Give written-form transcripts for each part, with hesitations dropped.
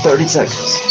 30 seconds.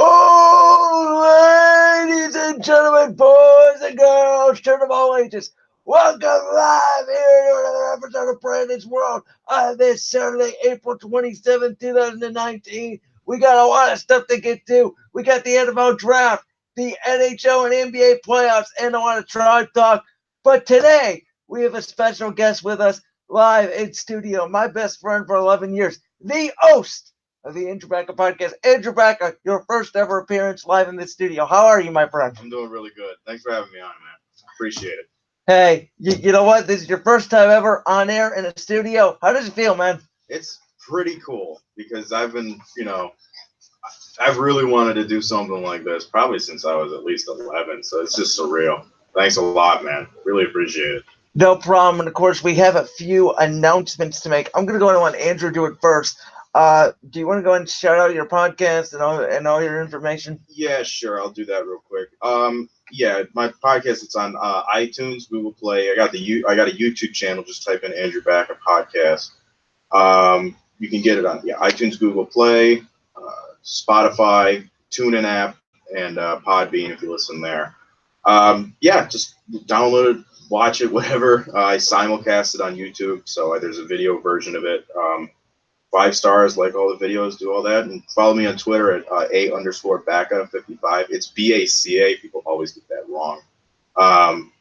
Oh, ladies and gentlemen, boys and girls, children of all ages, welcome live here to another episode of Brandon's World on this Saturday, April 27th, 2019. We got a lot of stuff to get to. We got the NFL draft, the NHL and NBA playoffs, and a lot of tribe talk. But today, we have a special guest with us live in studio, my best friend for 11 years, the host of the Andrew Baca Podcast. Andrew Baca, your first ever appearance live in the studio. How are you, my friend? I'm doing really good. Thanks for having me on, man. Appreciate it. Hey, you know what? This is your first time ever on air in a studio. How does it feel, man? It's pretty cool because I've been, I've really wanted to do something like this probably since I was at least 11. So it's just surreal. Thanks a lot, man. Really appreciate it. No problem. And of course, we have a few announcements to make. I'm going to go and let Andrew do it first. Do you want to go and shout out your podcast and all your information? Yeah, sure. I'll do that real quick. Yeah, my podcast, it's on iTunes, Google Play. I got a YouTube channel. Just type in Andrew Baca Podcast. You can get it on iTunes, Google Play, Spotify, TuneIn app, and Podbean if you listen there. Just download it, watch it, whatever. I simulcast it on YouTube, so there's a video version of it. 5 stars, like all the videos, do all that, and follow me on Twitter at @A_Baca55. It's BACA. People always get that wrong. On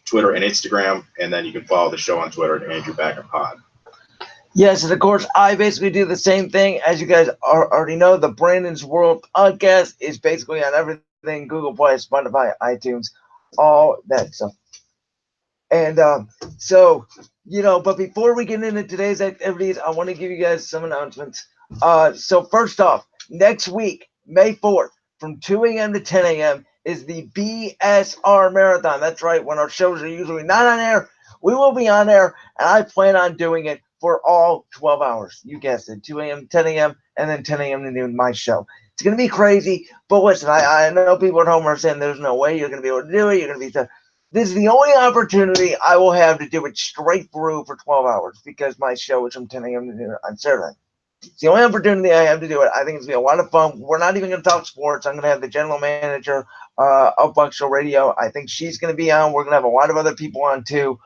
Twitter and Instagram, and then you can follow the show on Twitter at Andrew Baca Pod. Yes, and of course, I basically do the same thing. As you guys already know, the Brandon's World Podcast is basically on everything: Google Play, Spotify, iTunes, all that stuff. And but before we get into today's activities, I want to give you guys some announcements. So first off, next week, May 4th, from 2 a.m. to 10 a.m. is the BSR Marathon. That's right, when our shows are usually not on air, we will be on air, and I plan on doing it for all 12 hours. You guessed it, 2 a.m., 10 a.m., and then 10 a.m. to noon, my show. It's going to be crazy, but listen, I know people at home are saying there's no way you're going to be able to do it. You're going to be This is the only opportunity I will have to do it straight through for 12 hours because my show is from 10 a.m. to noon on Saturday. It's the only opportunity I have to do it. I think it's going to be a lot of fun. We're not even going to talk sports. I'm going to have the general manager of Buck Show Radio. I think she's going to be on. We're going to have a lot of other people on too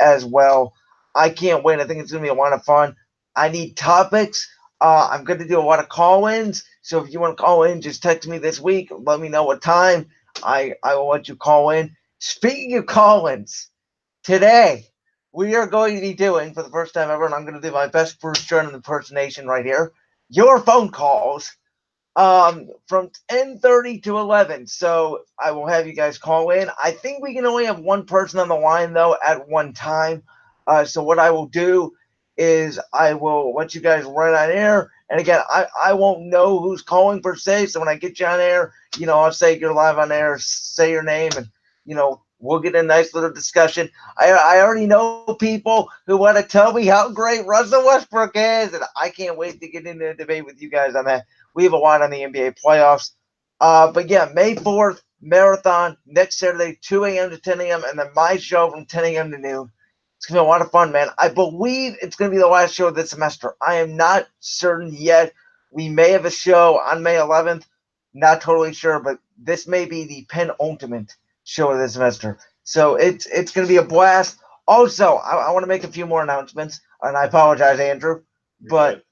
as well. I can't wait. I think it's going to be a lot of fun. I need topics. I'm going to do a lot of call-ins. So if you want to call in, just text me this week. Let me know what time. I will let you call in. Speaking of call-ins, today we are going to be doing, for the first time ever, and I'm going to do my best Bruce Jordan impersonation right here, your phone calls from 10:30 to 11. So I will have you guys call in. I think we can only have one person on the line, though, at one time. So what I will do is I will let you guys run on air. And again, I won't know who's calling per se. So when I get you on air, I'll say you're live on air, say your name, and we'll get a nice little discussion. I already know people who want to tell me how great Russell Westbrook is, and I can't wait to get into a debate with you guys on that. We have a lot on the NBA playoffs. But yeah, May 4th, marathon, next Saturday, 2 a.m. to 10 a.m., and then my show from 10 a.m. to noon. It's going to be a lot of fun, man. I believe it's going to be the last show of this semester. I am not certain yet. We may have a show on May 11th. Not totally sure, but this may be the penultimate show of this semester. So it's going to be a blast. Also, I want to make a few more announcements, and I apologize, Andrew. But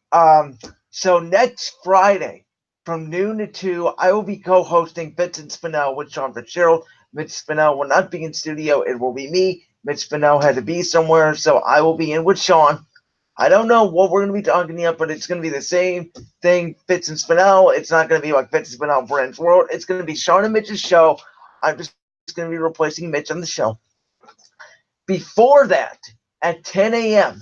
so next Friday from noon to 2, I will be co-hosting Fitz and Spinell with Sean Fitzgerald. Mitch Spinell will not be in studio. It will be me. Mitch Spinell had to be somewhere, so I will be in with Sean. I don't know what we're going to be talking yet, but it's going to be the same thing, Fitz and Spinell. It's not going to be like Fitz and Spinell, Brand's World. It's going to be Sean and Mitch's show. I'm just going to be replacing Mitch on the show. Before that, at 10 a.m.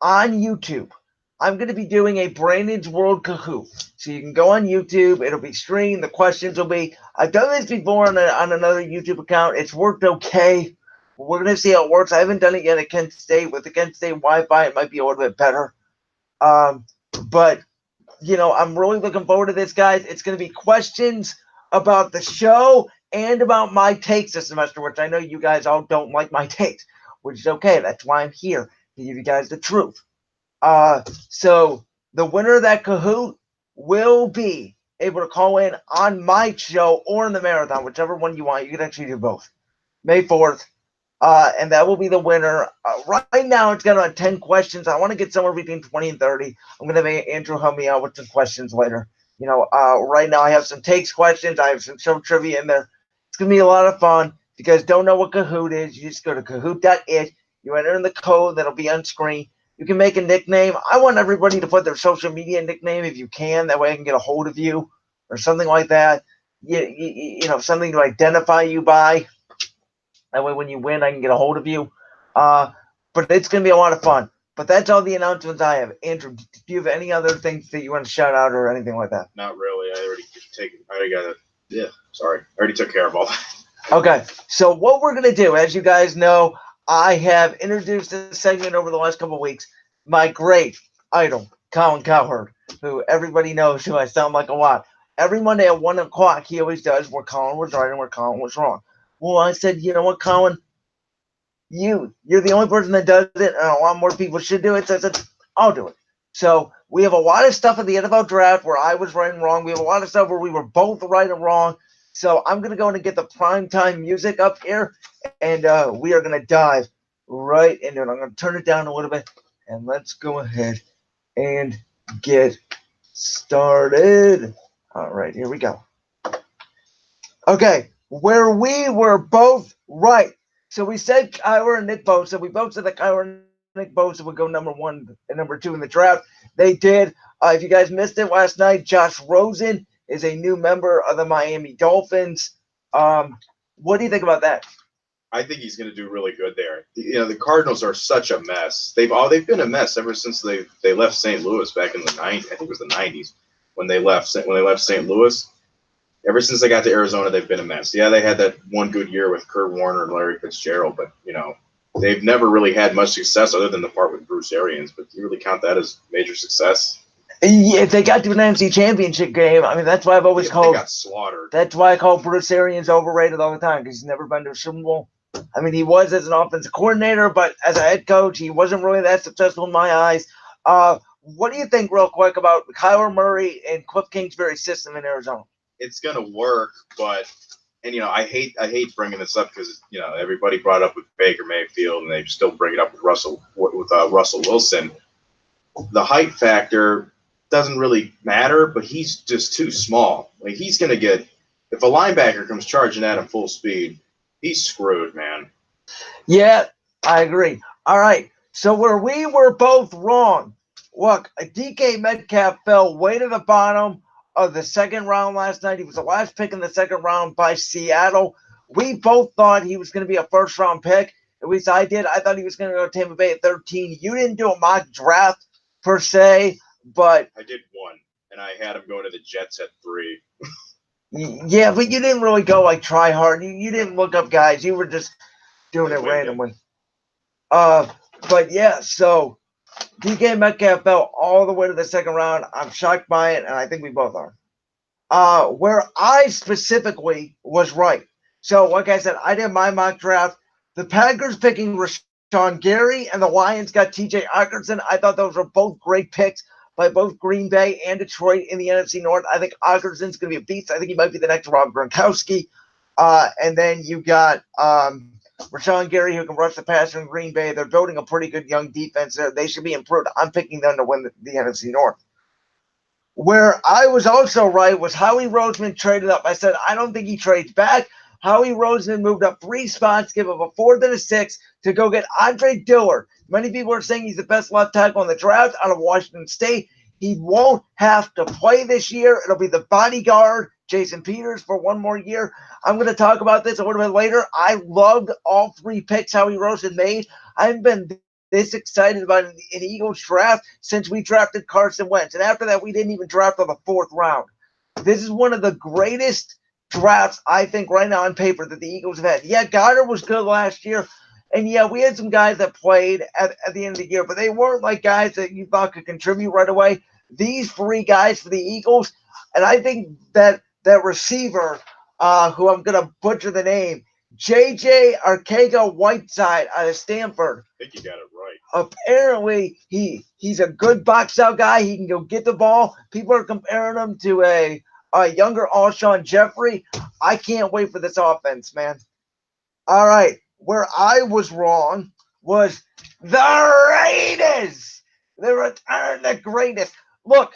on YouTube, I'm going to be doing a Brandon's World Kahoot. So you can go on YouTube. It'll be streamed. The questions will be. I've done this before on another YouTube account. It's worked okay. We're going to see how it works. I haven't done it yet at Kent State. With the Kent State Wi-Fi, it might be a little bit better. But, I'm really looking forward to this, guys. It's going to be questions about the show and about my takes this semester, which I know you guys all don't like my takes, which is okay. That's why I'm here, to give you guys the truth. So the winner of that Kahoot will be able to call in on my show or in the marathon, whichever one you want. You can actually do both. May 4th. And that will be the winner. Right now, it's got 10 questions. I want to get somewhere between 20 and 30. I'm going to have Andrew help me out with some questions later. Right now I have some takes questions. I have some show trivia in there. It's going to be a lot of fun. If you guys don't know what Kahoot is, you just go to kahoot.it. You enter in the code that'll be on screen. You can make a nickname. I want everybody to put their social media nickname if you can. That way I can get a hold of you or something like that. Something to identify you by. That way when you win, I can get a hold of you. But it's going to be a lot of fun. But that's all the announcements I have. Andrew, do you have any other things that you want to shout out or anything like that? Not really. I already took care of all that. Okay. So what we're going to do, as you guys know, I have introduced this segment over the last couple of weeks. My great idol, Colin Cowherd, who everybody knows who I sound like a lot. Every Monday at 1 o'clock, he always does where Colin was right and where Colin was wrong. Well, I said, you know what, Colin? You're the only person that does it, and a lot more people should do it. So I said, I'll do it. So we have a lot of stuff in the NFL draft where I was right and wrong. We have a lot of stuff where we were both right and wrong. So I'm going to go in and get the primetime music up here, and we are going to dive right into it. I'm going to turn it down a little bit, and let's go ahead and get started. All right, here we go. Okay, where we were both right. So we said Kyler and Nick Bosa. We both said that Kyler and Nick Bosa would go number 1 and number 2 in the draft. They did. If you guys missed it last night, Josh Rosen is a new member of the Miami Dolphins. What do you think about that? I think he's going to do really good there. The Cardinals are such a mess. They've been a mess ever since they left St. Louis back in the 90s. I think it was the 90s when they left St. Louis. Ever since they got to Arizona, they've been a mess. Yeah, they had that one good year with Kurt Warner and Larry Fitzgerald, but they've never really had much success other than the part with Bruce Arians. But do you really count that as major success? Yeah, if they got to an NFC Championship game, I mean, that's why I've always called. They got slaughtered. That's why I call Bruce Arians overrated all the time because he's never been to a Super Bowl. I mean, he was as an offensive coordinator, but as a head coach, he wasn't really that successful in my eyes. What do you think, real quick, about Kyler Murray and Cliff Kingsbury's system in Arizona? It's going to work, but I hate bringing this up because everybody brought it up with Baker Mayfield, and they still bring it up with Russell Wilson. The height factor doesn't really matter, but he's just too small. Like he's going to get if a linebacker comes charging at him full speed, he's screwed, man. Yeah, I agree. All right, so where we were both wrong. Look, DK Metcalf fell way to the bottom of the second round last night. He was the last pick in the second round by Seattle. We both thought he was going to be a first-round pick. At least I did. I thought he was going to go to Tampa Bay at 13. You didn't do a mock draft per se, but I did one, and I had him going to the Jets at 3. Yeah, but you didn't really go try hard. You didn't look up guys. You were just doing it randomly. But yeah, so DK Metcalf fell all the way to the second round. I'm shocked by it, and I think we both are. Where I specifically was right. So, like I said, I did my mock draft. The Packers picking Rashawn Gary, and the Lions got TJ Hockenson. I thought those were both great picks by both Green Bay and Detroit in the NFC North. I think Hawkinson's going to be a beast. I think he might be the next Rob Gronkowski. And then you got Rashawn Gary, who can rush the passer in Green Bay. They're building a pretty good young defense there. They should be improved. I'm picking them to win the NFC North. Where I was also right was Howie Roseman traded up. I said, I don't think he trades back. Howie Roseman moved up 3 spots, give up a 4th and a 6th to go get Andre Dillard. Many people are saying he's the best left tackle in the draft out of Washington State. He won't have to play this year. It'll be the bodyguard, Jason Peters, for 1 more year. I'm going to talk about this a little bit later. I loved all 3 picks Howie Roseman made. I haven't been this excited about an Eagles draft since we drafted Carson Wentz. And after that, we didn't even draft on the 4th round. This is one of the greatest drafts, I think, right now on paper that the Eagles have had. Yeah, Goddard was good last year. And yeah, we had some guys that played at the end of the year, but they weren't like guys that you thought could contribute right away. These 3 guys for the Eagles, and I think that receiver, who I'm going to butcher the name, J.J. Arcega-Whiteside out of Stanford. I think you got it right. Apparently, he's a good box out guy. He can go get the ball. People are comparing him to a younger Alshon Jeffrey. I can't wait for this offense, man. All right. Where I was wrong was the Raiders. They returned the greatest. Look,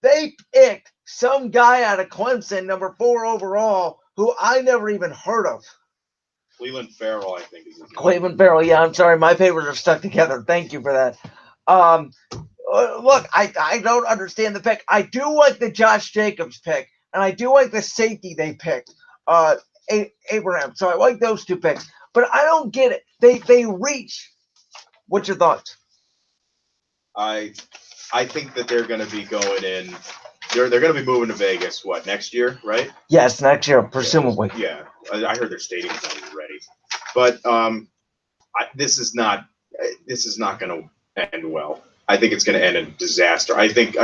they picked some guy out of Clemson, number 4 overall, who I never even heard of. Cleveland Farrell, I think, is his name. Cleveland Farrell. Yeah, I'm sorry. My papers are stuck together. Thank you for that. Look, I don't understand the pick. I do like the Josh Jacobs pick, and I do like the safety they picked, Abraham. So I like those 2 picks. But I don't get it. They reach. What's your thoughts? I think that they're going to be going in. They're going to be moving to Vegas. What, next year, right? Yes, next year, presumably. Yeah, I heard their stadium's not even ready. But this is not going to end well. I think it's going to end in disaster. I think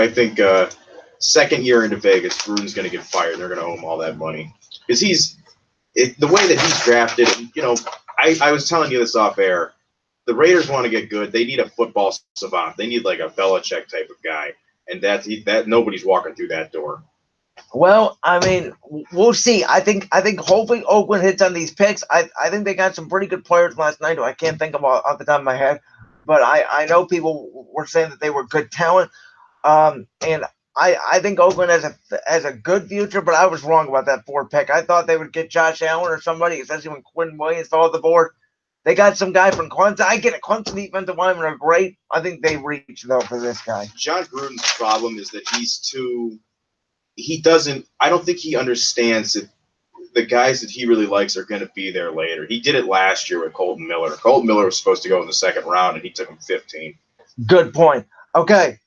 second year into Vegas, Gruden's going to get fired. They're going to owe him all that money because the way that he's drafted. You know, I was telling you this off air. The Raiders want to get good. They need a football savant. They need like a Belichick type of guy, and that nobody's walking through that door. Well, I mean, we'll see. I think hopefully Oakland hits on these picks. I think they got some pretty good players last night. I can't think of off the top of my head, but I know people were saying that they were good talent. And I think Oakland has a good future, but I was wrong about that 4 pick. I thought they would get Josh Allen or somebody, especially when Quinn Williams fell off the board. They got some guy from Clemson. I get it. Clemson defensive linemen are great. I think they reach, though, for this guy. John Gruden's problem is that I don't think he understands that the guys that he really likes are going to be there later. He did it last year with Colton Miller. Colton Miller was supposed to go in the 2nd round, and he took him 15. Good point. Okay.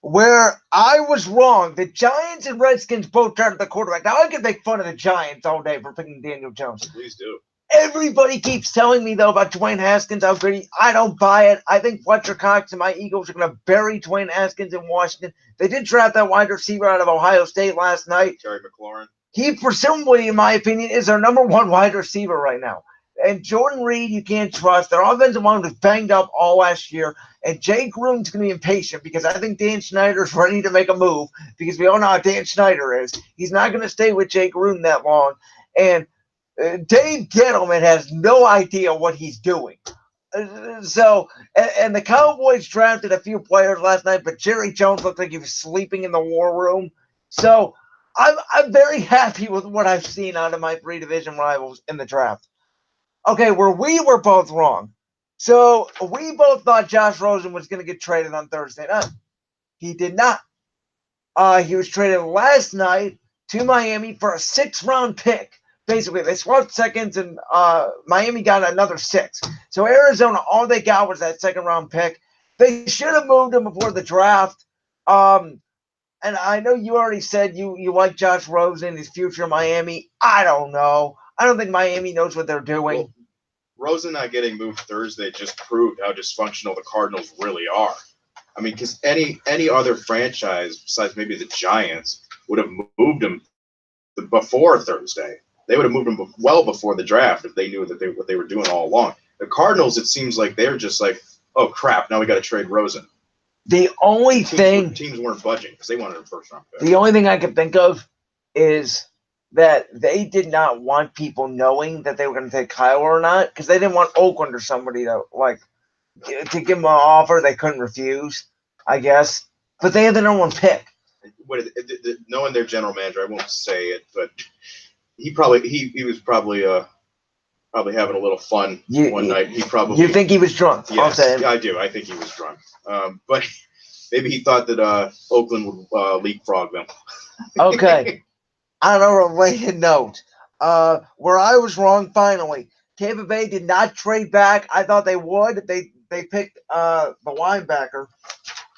Where I was wrong, the Giants and Redskins both started the quarterback. Now, I could make fun of the Giants all day for picking Daniel Jones. Please do. Everybody keeps telling me, though, about Dwayne Haskins, how good I don't buy it. I think Fletcher Cox and my Eagles are going to bury Dwayne Haskins in Washington. They did draft that wide receiver out of Ohio State last night. Terry McLaurin. He, presumably, in my opinion, is their number 1 wide receiver right now. And Jordan Reed, you can't trust. Their offensive line was banged up all last year. And Jay Gruden's going to be impatient because I think Dan Snyder's ready to make a move because we all know how Dan Snyder is. He's not going to stay with Jay Gruden that long. And Dave Gettleman has no idea what he's doing. So, and the Cowboys drafted a few players last night, but Jerry Jones looked like he was sleeping in the war room. So, I'm very happy with what I've seen out of my 3 division rivals in the draft. Okay, where we were both wrong. So, we both thought Josh Rosen was going to get traded on Thursday night. He did not. He was traded last night to Miami for a 6th-round pick. Basically, they swapped seconds, and Miami got another 6. So Arizona, all they got was that 2nd-round pick. They should have moved him before the draft. And I know you already said you like Josh Rosen, his future in Miami. I don't know. I don't think Miami knows what they're doing. Well, Rosen not getting moved Thursday just proved how dysfunctional the Cardinals really are. I mean, because any other franchise besides maybe the Giants would have moved him before Thursday. They would have moved him well before the draft if they knew that what they were doing all along. The Cardinals, it seems like they're just like, oh crap, now we got to trade Rosen. The only thing teams weren't budging because they wanted a 1st-round pick. The only thing I can think of is that they did not want people knowing that they were going to take Kyle or not because they didn't want Oakland or somebody to to give them an offer they couldn't refuse, I guess. But they had the number 1 pick. Knowing their general manager, I won't say it, but he was probably having a little fun one night. You think he was drunk? Yes, I do. I think he was drunk. But maybe he thought that Oakland would leapfrog them. Okay. On a related note, where I was wrong finally, Tampa Bay did not trade back. I thought they would. they picked the linebacker.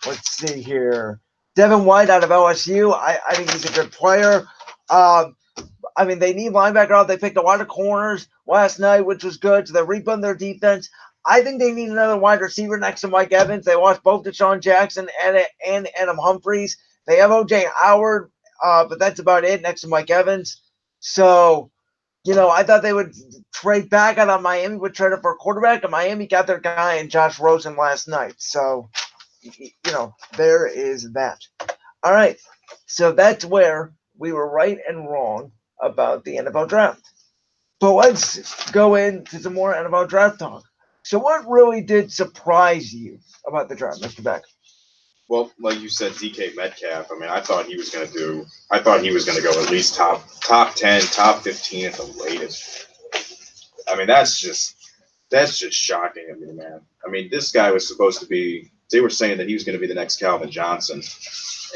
Let's see here. Devin White out of LSU. I think he's a good player. I mean, they need linebacker out. They picked a lot of corners last night, which was good. So they're rebuilding their defense. I think they need another wide receiver next to Mike Evans. They lost both Deshaun Jackson and Adam Humphries. They have O.J. Howard, but that's about it next to Mike Evans. So, I thought they would trade back. I thought Miami would trade up for a quarterback, and Miami got their guy in Josh Rosen last night. So, there is that. All right. So that's where we were right and wrong about the NFL draft. But let's go into some more NFL draft talk. So what really did surprise you about the draft, Mr. Beck? Well, like you said, DK Metcalf. I mean, I thought he was going to go at least top 10, top 15 at the latest. I mean, that's just shocking to me, man. I mean, this guy was supposed to be. They were saying that he was going to be the next Calvin Johnson,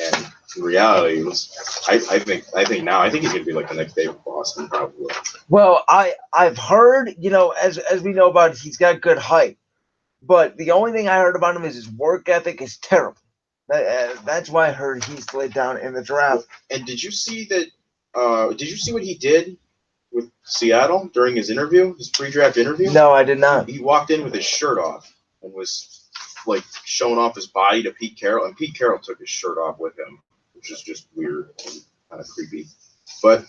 and in reality, it was. I think he's going to be like the next David Boston, probably. Well, I've heard, as we know about, he's got good height, but the only thing I heard about him is his work ethic is terrible. That's why I heard he slid down in the draft. And did you see that? Did you see what he did with Seattle during his interview, his pre-draft interview? No, I did not. He walked in with his shirt off and was like showing off his body to Pete Carroll, and Pete Carroll took his shirt off with him, which is just weird and kind of creepy. But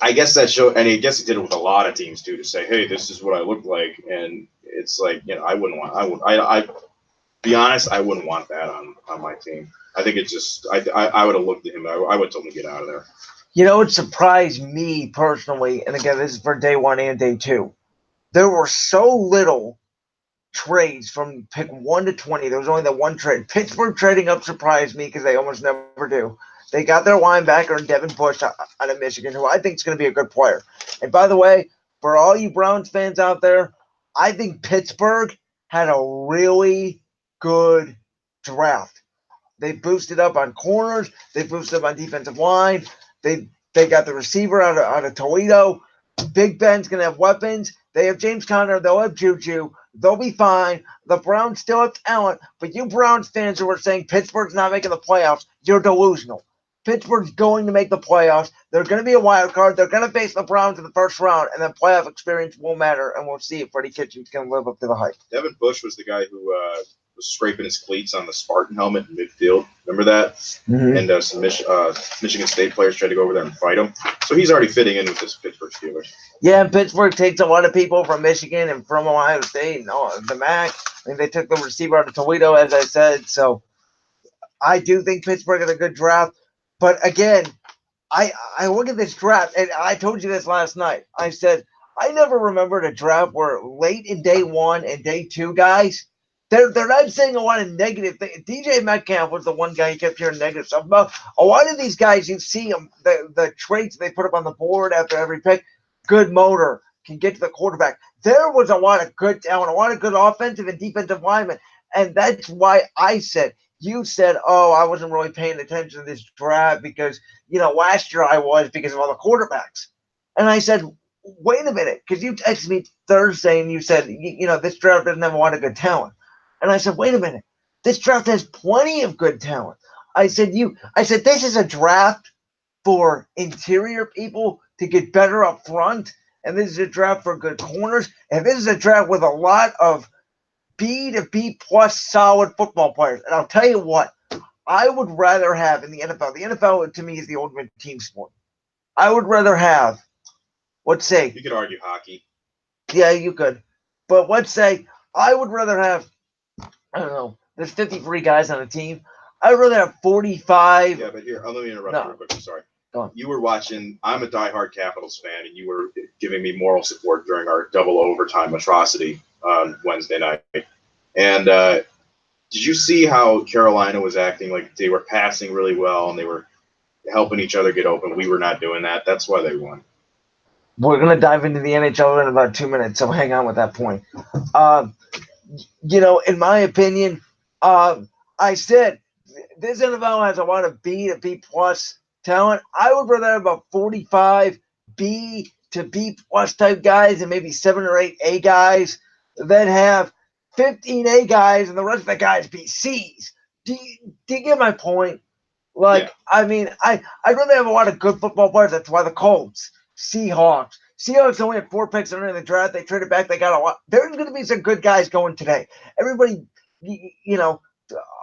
I guess that showed, and I guess he did it with a lot of teams too, to say, hey, this is what I look like, and it's like, I wouldn't be honest, I wouldn't want that on my team. I think it's just, I would have looked at him, I would have told him to get out of there. It surprised me personally, and again, this is for day one and day two. There were so little trades from pick 1 to 20. There was only that one trade. Pittsburgh trading up surprised me because they almost never do. They got their linebacker, Devin Bush, out of Michigan, who I think is going to be a good player. And by the way, for all you Browns fans out there, I think Pittsburgh had a really good draft. They boosted up on corners. They boosted up on defensive line. They got the receiver out of Toledo. Big Ben's going to have weapons. They have James Conner. They'll have Juju. They'll be fine. The Browns still have talent. But you Browns fans who are saying Pittsburgh's not making the playoffs, you're delusional. Pittsburgh's going to make the playoffs. They're going to be a wild card. They're going to face the Browns in the first round, and then playoff experience will matter, and we'll see if Freddie Kitchens can live up to the hype. Devin Bush was the guy who was scraping his cleats on the Spartan helmet in midfield. Remember that? Mm-hmm. And some Michigan State players tried to go over there and fight him. So he's already fitting in with this Pittsburgh Steelers. Yeah, and Pittsburgh takes a lot of people from Michigan and from Ohio State and the MAC. I mean, they took the receiver out of Toledo, as I said. So I do think Pittsburgh is a good draft. But again, I look at this draft, and I told you this last night. I said, I never remembered a draft where late in day one and day two, guys, they're not saying a lot of negative things. DJ Metcalf was the one guy you kept hearing negative stuff about. A lot of these guys, you see them, the traits they put up on the board after every pick, good motor, can get to the quarterback. There was a lot of good talent, a lot of good offensive and defensive linemen. And that's why I said, you said, oh, I wasn't really paying attention to this draft because, last year I was because of all the quarterbacks. And I said, wait a minute, because you texted me Thursday and you said, this draft doesn't have a lot of good talent. And I said, wait a minute, this draft has plenty of good talent. I said, this is a draft for interior people to get better up front. And this is a draft for good corners. And this is a draft with a lot of B to B plus solid football players. And I'll tell you what, I would rather have in the NFL to me is the ultimate team sport. I would rather have, let's say. You could argue hockey. Yeah, you could. But let's say I would rather have, I don't know, there's 53 guys on a team. I would rather have 45. Yeah, but here, let me interrupt you real quick. I'm sorry. Go on. You were watching, I'm a diehard Capitals fan, and you were giving me moral support during our double overtime atrocity on Wednesday night. And did you see how Carolina was acting like they were passing really well and they were helping each other get open? We were not doing that. That's why they won. We're going to dive into the NHL in about 2 minutes, so hang on with that point. In my opinion, I said this NFL has a lot of B to B plus talent. I would rather have about 45 B to B plus type guys and maybe 7 or 8 A guys that have 15 A guys and the rest of the guys be C's. Do you get my point? Like, Yeah. I mean, I really have a lot of good football players. That's why the Colts, Seahawks only had 4 picks in the draft. They traded back. They got a lot. There's going to be some good guys going today. Everybody, you know,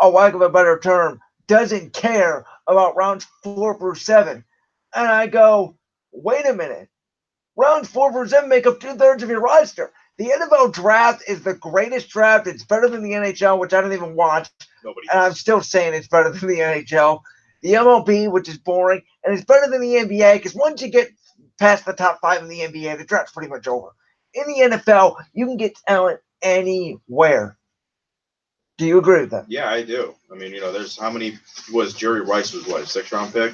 a lack of a better term, doesn't care about rounds 4 through 7. And I go, wait a minute. Rounds 4 through 7 make up 2/3 of your roster. The NFL draft is the greatest draft. It's better than the NHL, which I don't even watch. Nobody. And I'm still saying it's better than the NHL. The MLB, which is boring, and it's better than the NBA because once you get past the top 5 in the NBA, the draft's pretty much over. In the NFL, you can get talent anywhere. Do you agree with that? Yeah, I do. I mean, there's how many was Jerry Rice was what, a 6th-round pick?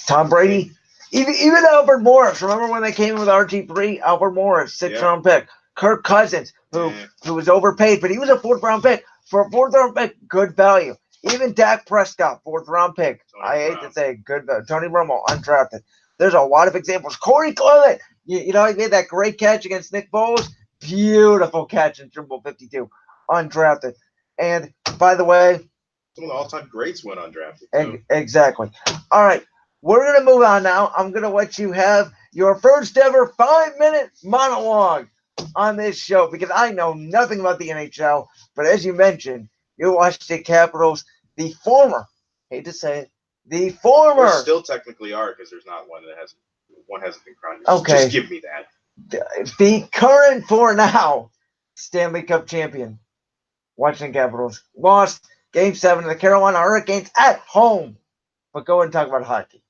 Tom Brady? Even Albert Morris. Remember when they came in with RG3? Albert Morris, 6th-round pick. Kirk Cousins, who was overpaid, but he was a 4th-round pick. For a 4th-round pick, good value. Even Dak Prescott, 4th-round pick. I hate to say good. Tony Romo, undrafted. There's a lot of examples. Corey Clement, he made that great catch against Nick Foles. Beautiful catch in Super Bowl 52, undrafted. And by the way, some of the all-time greats went undrafted. Exactly. All right, we're gonna move on now. I'm gonna let you have your first ever 5-minute monologue on this show because I know nothing about the NHL. But as you mentioned, you Washington Capitals, the former, hate to say it, the former. There still technically are because there's not one that hasn't been crowned. Okay. Just give me that. The current for now Stanley Cup champion, Washington Capitals, lost Game 7 to the Carolina Hurricanes at home. But go and talk about hockey.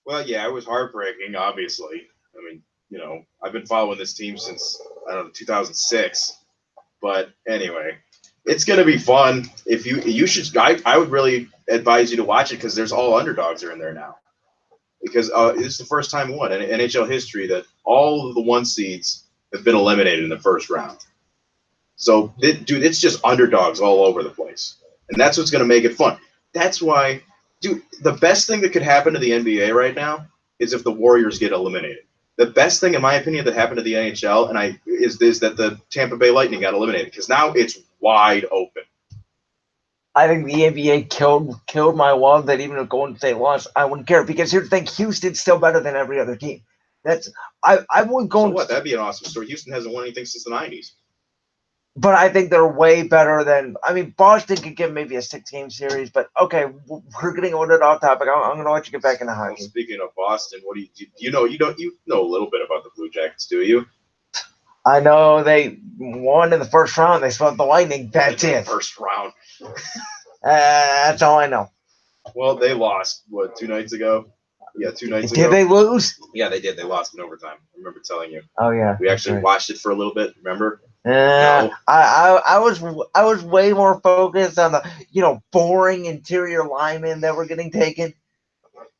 Well, yeah, it was heartbreaking, obviously. I mean, I've been following this team since, 2006. But anyway, it's going to be fun. If you should, I would really advise you to watch it because there's all underdogs are in there now. Because it's the first time in NHL history that all of the 1 seeds have been eliminated in the first round. So, dude, it's just underdogs all over the place. And that's what's going to make it fun. That's why, dude, the best thing that could happen to the NBA right now is if the Warriors get eliminated. The best thing, in my opinion, that happened to the NHL is that the Tampa Bay Lightning got eliminated because now it's wide open. I think the NBA killed my love that even if Golden State lost, I wouldn't care because here's the thing: Houston's still better than every other team. I wouldn't go. So what? That'd be an awesome story. Houston hasn't won anything since the 90s. But I think they're way better than. I mean, Boston could give maybe a 6-game series, but okay, we're getting a little bit off topic. I'm going to let you get back into hockey. Well, speaking of Boston, what do you know? You know a little bit about the Blue Jackets, do you? I know they won in the first round. They swept the Lightning. That's it. First round. That's all I know. Well, they lost, 2 nights ago? Yeah, 2 nights ago. Did they lose? Yeah, they did. They lost in overtime. I remember telling you. Oh, yeah. We actually watched it for a little bit, remember? No. I was way more focused on the, boring interior linemen that were getting taken.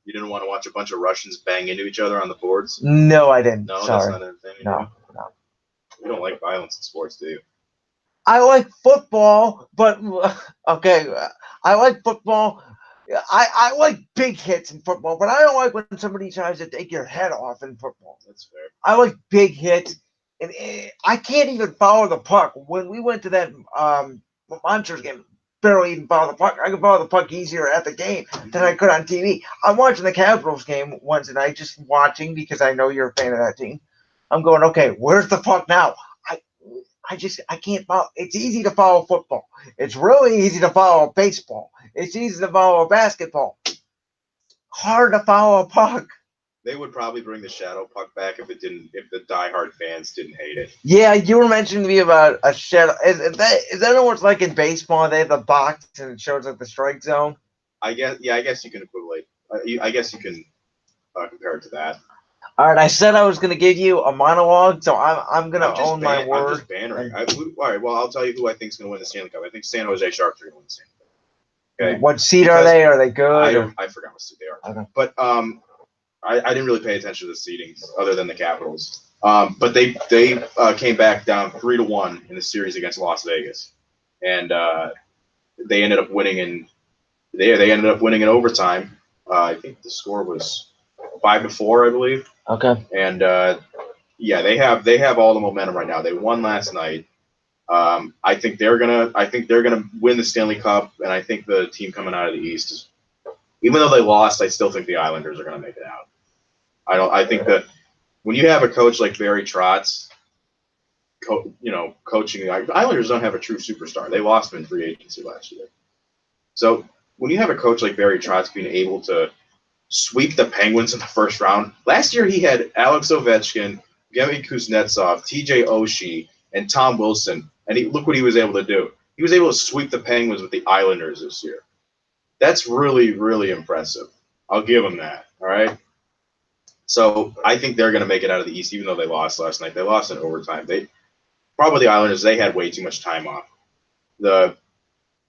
You didn't want to watch a bunch of Russians bang into each other on the boards? No, I didn't. No, Sorry. That's not anything. No. You don't like violence in sports, do you? I like football, but okay, I like football. I like big hits in football, but I don't like when somebody tries to take your head off in football. That's fair. I like big hits, and I can't even follow the puck. When we went to that Monsters game, barely even follow the puck. I could follow the puck easier at the game than I could on TV. I'm watching the Capitals game Wednesday night, just watching because I know you're a fan of that team. I'm going, okay, where's the puck now? I can't follow. It's easy to follow football. It's really easy to follow baseball. It's easy to follow basketball. Hard to follow a puck. They would probably bring the shadow puck back if the diehard fans didn't hate it. Yeah, you were mentioning to me about a shadow. Is that almost like in baseball? They have the box and it shows like the strike zone. I guess you can equivalent. I guess you can compare it to that. All right, I said I was going to give you a monologue, so I'm going to own my word. I'm just bantering. All right, well, I'll tell you who I think is going to win the Stanley Cup. I think San Jose Sharks are going to win the Stanley Cup. Okay. What seed are they? Are they good? I forgot what seed they are. Okay. But I didn't really pay attention to the seedings other than the Capitals. But they came back down 3-1 in the series against Las Vegas, and they ended up winning in overtime. I think the score was 5-4, I believe. Okay. And they have all the momentum right now. They won last night, I think they're gonna win the Stanley Cup, and I think the team coming out of the East is, even though they lost, I still think the Islanders are gonna make it out. I think that when you have a coach like Barry Trotz, coaching the Islanders don't have a true superstar. They lost him in free agency last year. So when you have a coach like Barry Trotz being able to sweep the Penguins in the first round, last year he had Alex Ovechkin, Yevgeny Kuznetsov, T.J. Oshie, and Tom Wilson, and look what he was able to do. He was able to sweep the Penguins with the Islanders this year. That's really, really impressive. I'll give him that. All right. So I think they're going to make it out of the East, even though they lost last night. They lost in overtime. Probably the Islanders, they had way too much time off. The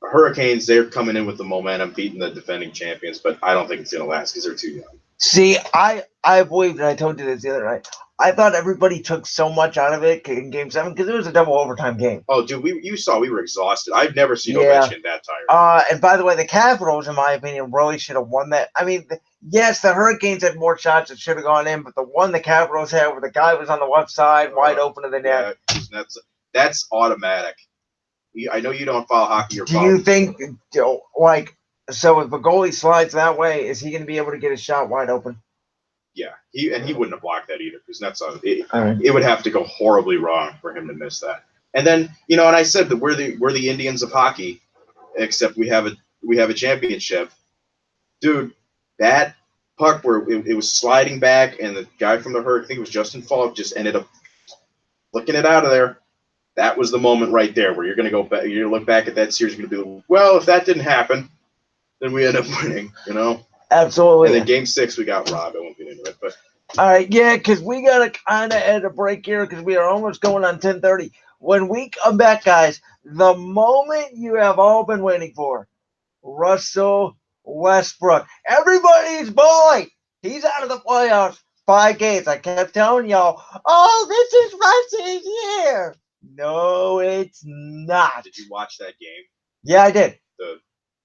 Hurricanes, they're coming in with the momentum, beating the defending champions, but I don't think it's going to last because they're too young. See, I believed, and I told you this the other night, I thought everybody took so much out of it in Game 7 because it was a double overtime game. Oh, dude, you saw we were exhausted. I've never seen Ovechkin that tired. And by the way, the Capitals, in my opinion, really should have won that. I mean, yes, the Hurricanes had more shots that should have gone in, but the one the Capitals had where the guy was on the left side, wide open to the net. Yeah, that's automatic. I know you don't follow hockey. Do you think, like, so if the goalie slides that way, is he going to be able to get a shot wide open? Yeah, he wouldn't have blocked that either because that's it would have to go horribly wrong for him to miss that. And then and I said that we're the Indians of hockey, except we have a championship, dude. That puck where it was sliding back and the guy from the Hurt, I think it was Justin Falk, just ended up flicking it out of there. That was the moment right there where you're going to go back. You're going to look back at that series. You're going to be like, well, if that didn't happen, then we end up winning. Absolutely. And then Game 6, we got robbed. I won't get into it, but. All right, yeah, because we got to kind of end a break here because we are almost going on 10:30. When we come back, guys, the moment you have all been waiting for, Russell Westbrook. Everybody's boy. He's out of the playoffs. 5 games. I kept telling y'all, oh, this is Russ's year. No, it's not. Did you watch that game? Yeah, I did. The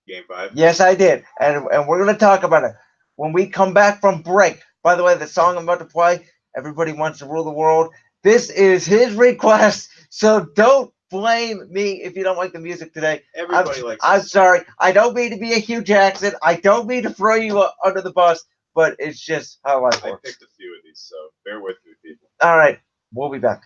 Game 5? Yes, I did. And we're going to talk about it when we come back from break. By the way, the song I'm about to play, Everybody Wants to Rule the World, this is his request, so don't blame me if you don't like the music today. Everybody likes it. I'm sorry. I don't mean to be a Hugh Jackson. I don't mean to throw you under the bus, but it's just how life works. I picked a few of these, so bear with me, people. All right. We'll be back.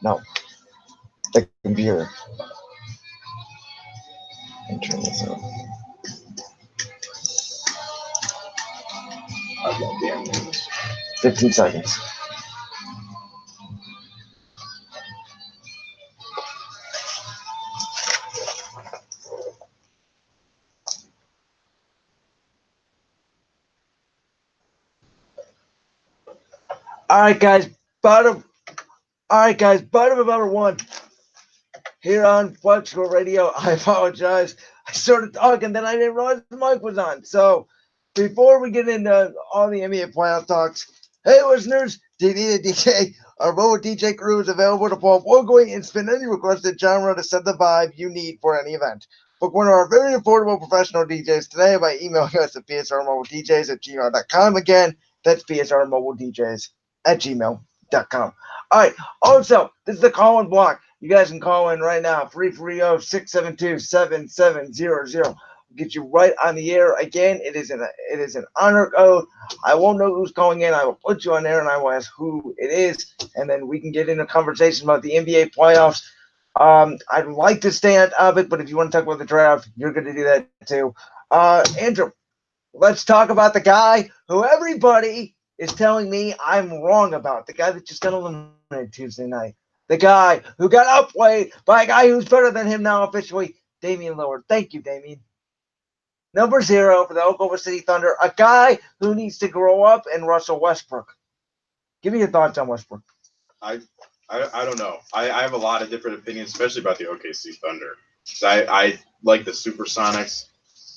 No, the computer. And turn this on. I've got damn names. 15 seconds. All right, guys. Bottom of number one here on Flexible Radio. I apologize. I started talking, then I didn't realize the mic was on. So before we get into all the NBA playoff talks, hey listeners, do you need a DJ? Our mobile DJ crew is available to pull up locally and spin any requested genre to set the vibe you need for any event. Book one of our very affordable professional DJs today by emailing us at psrmobiledjs@gmail.com. Again, that's psrmobiledjs@gmail.com. All right. Also, this is the call-in block. You guys can call in right now. 330-672-7700. Get you right on the air. Again, it is an honor code. I won't know who's calling in. I will put you on there and I will ask who it is, and then we can get into a conversation about the NBA playoffs. I'd like to stay on topic, but if you want to talk about the draft, you're going to do that too. Andrew, let's talk about the guy who everybody is telling me I'm wrong about. The guy that just got eliminated Tuesday night. The guy who got outplayed by a guy who's better than him now officially, Damian Lillard. Thank you, Damian. Number 0 for the Oklahoma City Thunder, a guy who needs to grow up, and Russell Westbrook. Give me your thoughts on Westbrook. I don't know. I have a lot of different opinions, especially about the OKC Thunder. I like the Supersonics,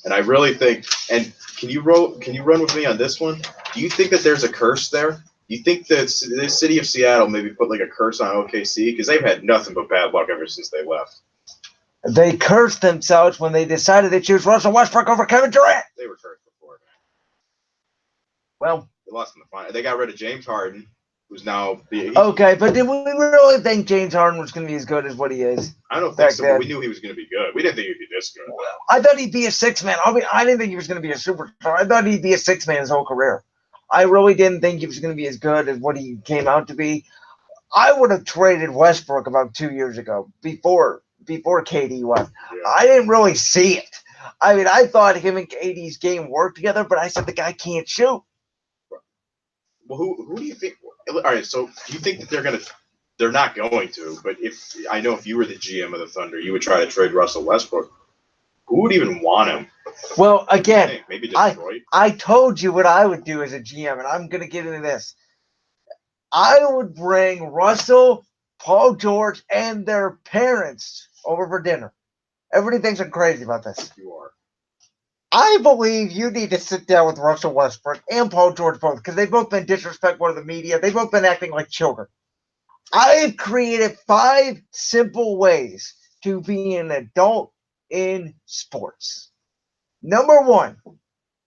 and I really think. And can you run with me on this one? Do you think that there's a curse there? Do you think that the city of Seattle maybe put like a curse on OKC because they've had nothing but bad luck ever since they left? They cursed themselves when they decided to choose Russell Westbrook over Kevin Durant. They were cursed before, man. Well, they lost in the final. They got rid of James Harden, who's now okay, but did we really think James Harden was going to be as good as what he is? I don't think so, but we knew he was going to be good. We didn't think he'd be this good. Well, I thought he'd be a six-man. I mean, I didn't think he was going to be a superstar. I thought he'd be a six-man his whole career. I really didn't think he was going to be as good as what he came out to be. I would have traded Westbrook about 2 years ago before KD left. Yeah. I didn't really see it. I mean, I thought him and KD's game worked together, but I said the guy can't shoot. Well, who do you think? All right, so you think that they're not going to, but if you were the GM of the Thunder, you would try to trade Russell Westbrook. Who would even want him? Well, again, maybe Detroit. I told you what I would do as a GM, and I'm going to get into this. I would bring Russell, Paul George, and their parents over for dinner. Everybody thinks I'm crazy about this. You are. I believe you need to sit down with Russell Westbrook and Paul George both, because they've both been disrespectful to the media. They've both been acting like children. I have created 5 simple ways to be an adult in sports. Number 1,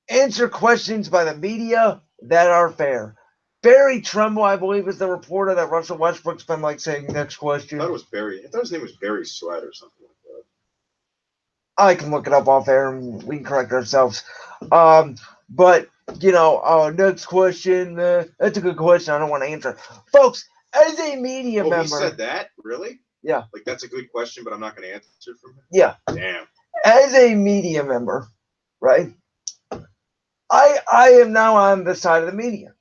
answer questions by the media that are fair. Barry Trumbull, I believe, is the reporter that Russell Westbrook's been saying next question. I thought it was Barry. I thought his name was Barry Sweat or something like that. I can look it up off air and we can correct ourselves. But, next question. That's a good question. I don't want to answer it. Folks, as a media member. He said that? Really? Yeah. Like, that's a good question, but I'm not going to answer it from him? Yeah. Damn. As a media member, right, I am now on the side of the media.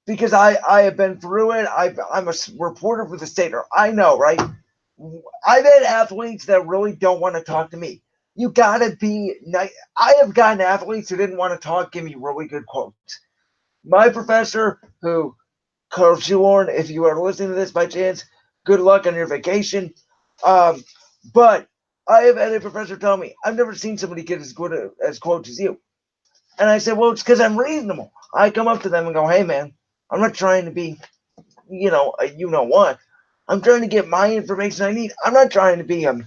Because I have been through it. I'm a reporter for the Stater. I know, right? I've had athletes that really don't want to talk to me. You got to be nice. I have gotten athletes who didn't want to talk, give me really good quotes. My professor, Coach Shulorn, if you are listening to this by chance, good luck on your vacation. But I have had a professor tell me, I've never seen somebody get as good as quotes as you. And I said, well, it's because I'm reasonable. I come up to them and go, hey, man, I'm not trying to be, what. I'm trying to get my information I need. I'm not trying to be, a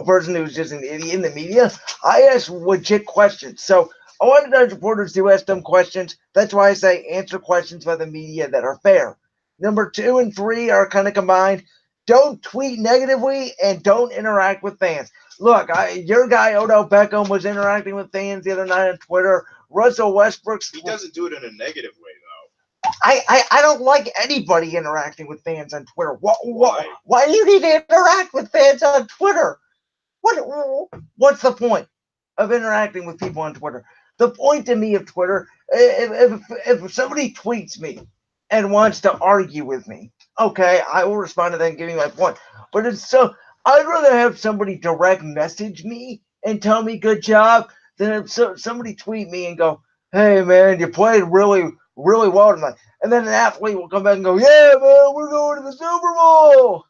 person who's just an idiot in the media. I ask legit questions. So a lot of times reporters do ask them questions. That's why I say answer questions by the media that are fair. Number 2 and 3 are kind of combined. Don't tweet negatively and don't interact with fans. Look, your guy Odell Beckham was interacting with fans the other night on Twitter. Russell Westbrook. He doesn't do it in a negative way, though. I don't like anybody interacting with fans on Twitter. Why? Why do you need to interact with fans on Twitter? What's the point of interacting with people on Twitter? The point to me of Twitter, if somebody tweets me and wants to argue with me, okay, I will respond to them and give you my point. But I'd rather have somebody direct message me and tell me good job than if somebody tweet me and go, hey man, you played really, really well tonight. And then an athlete will come back and go, yeah man, we're going to the Super Bowl.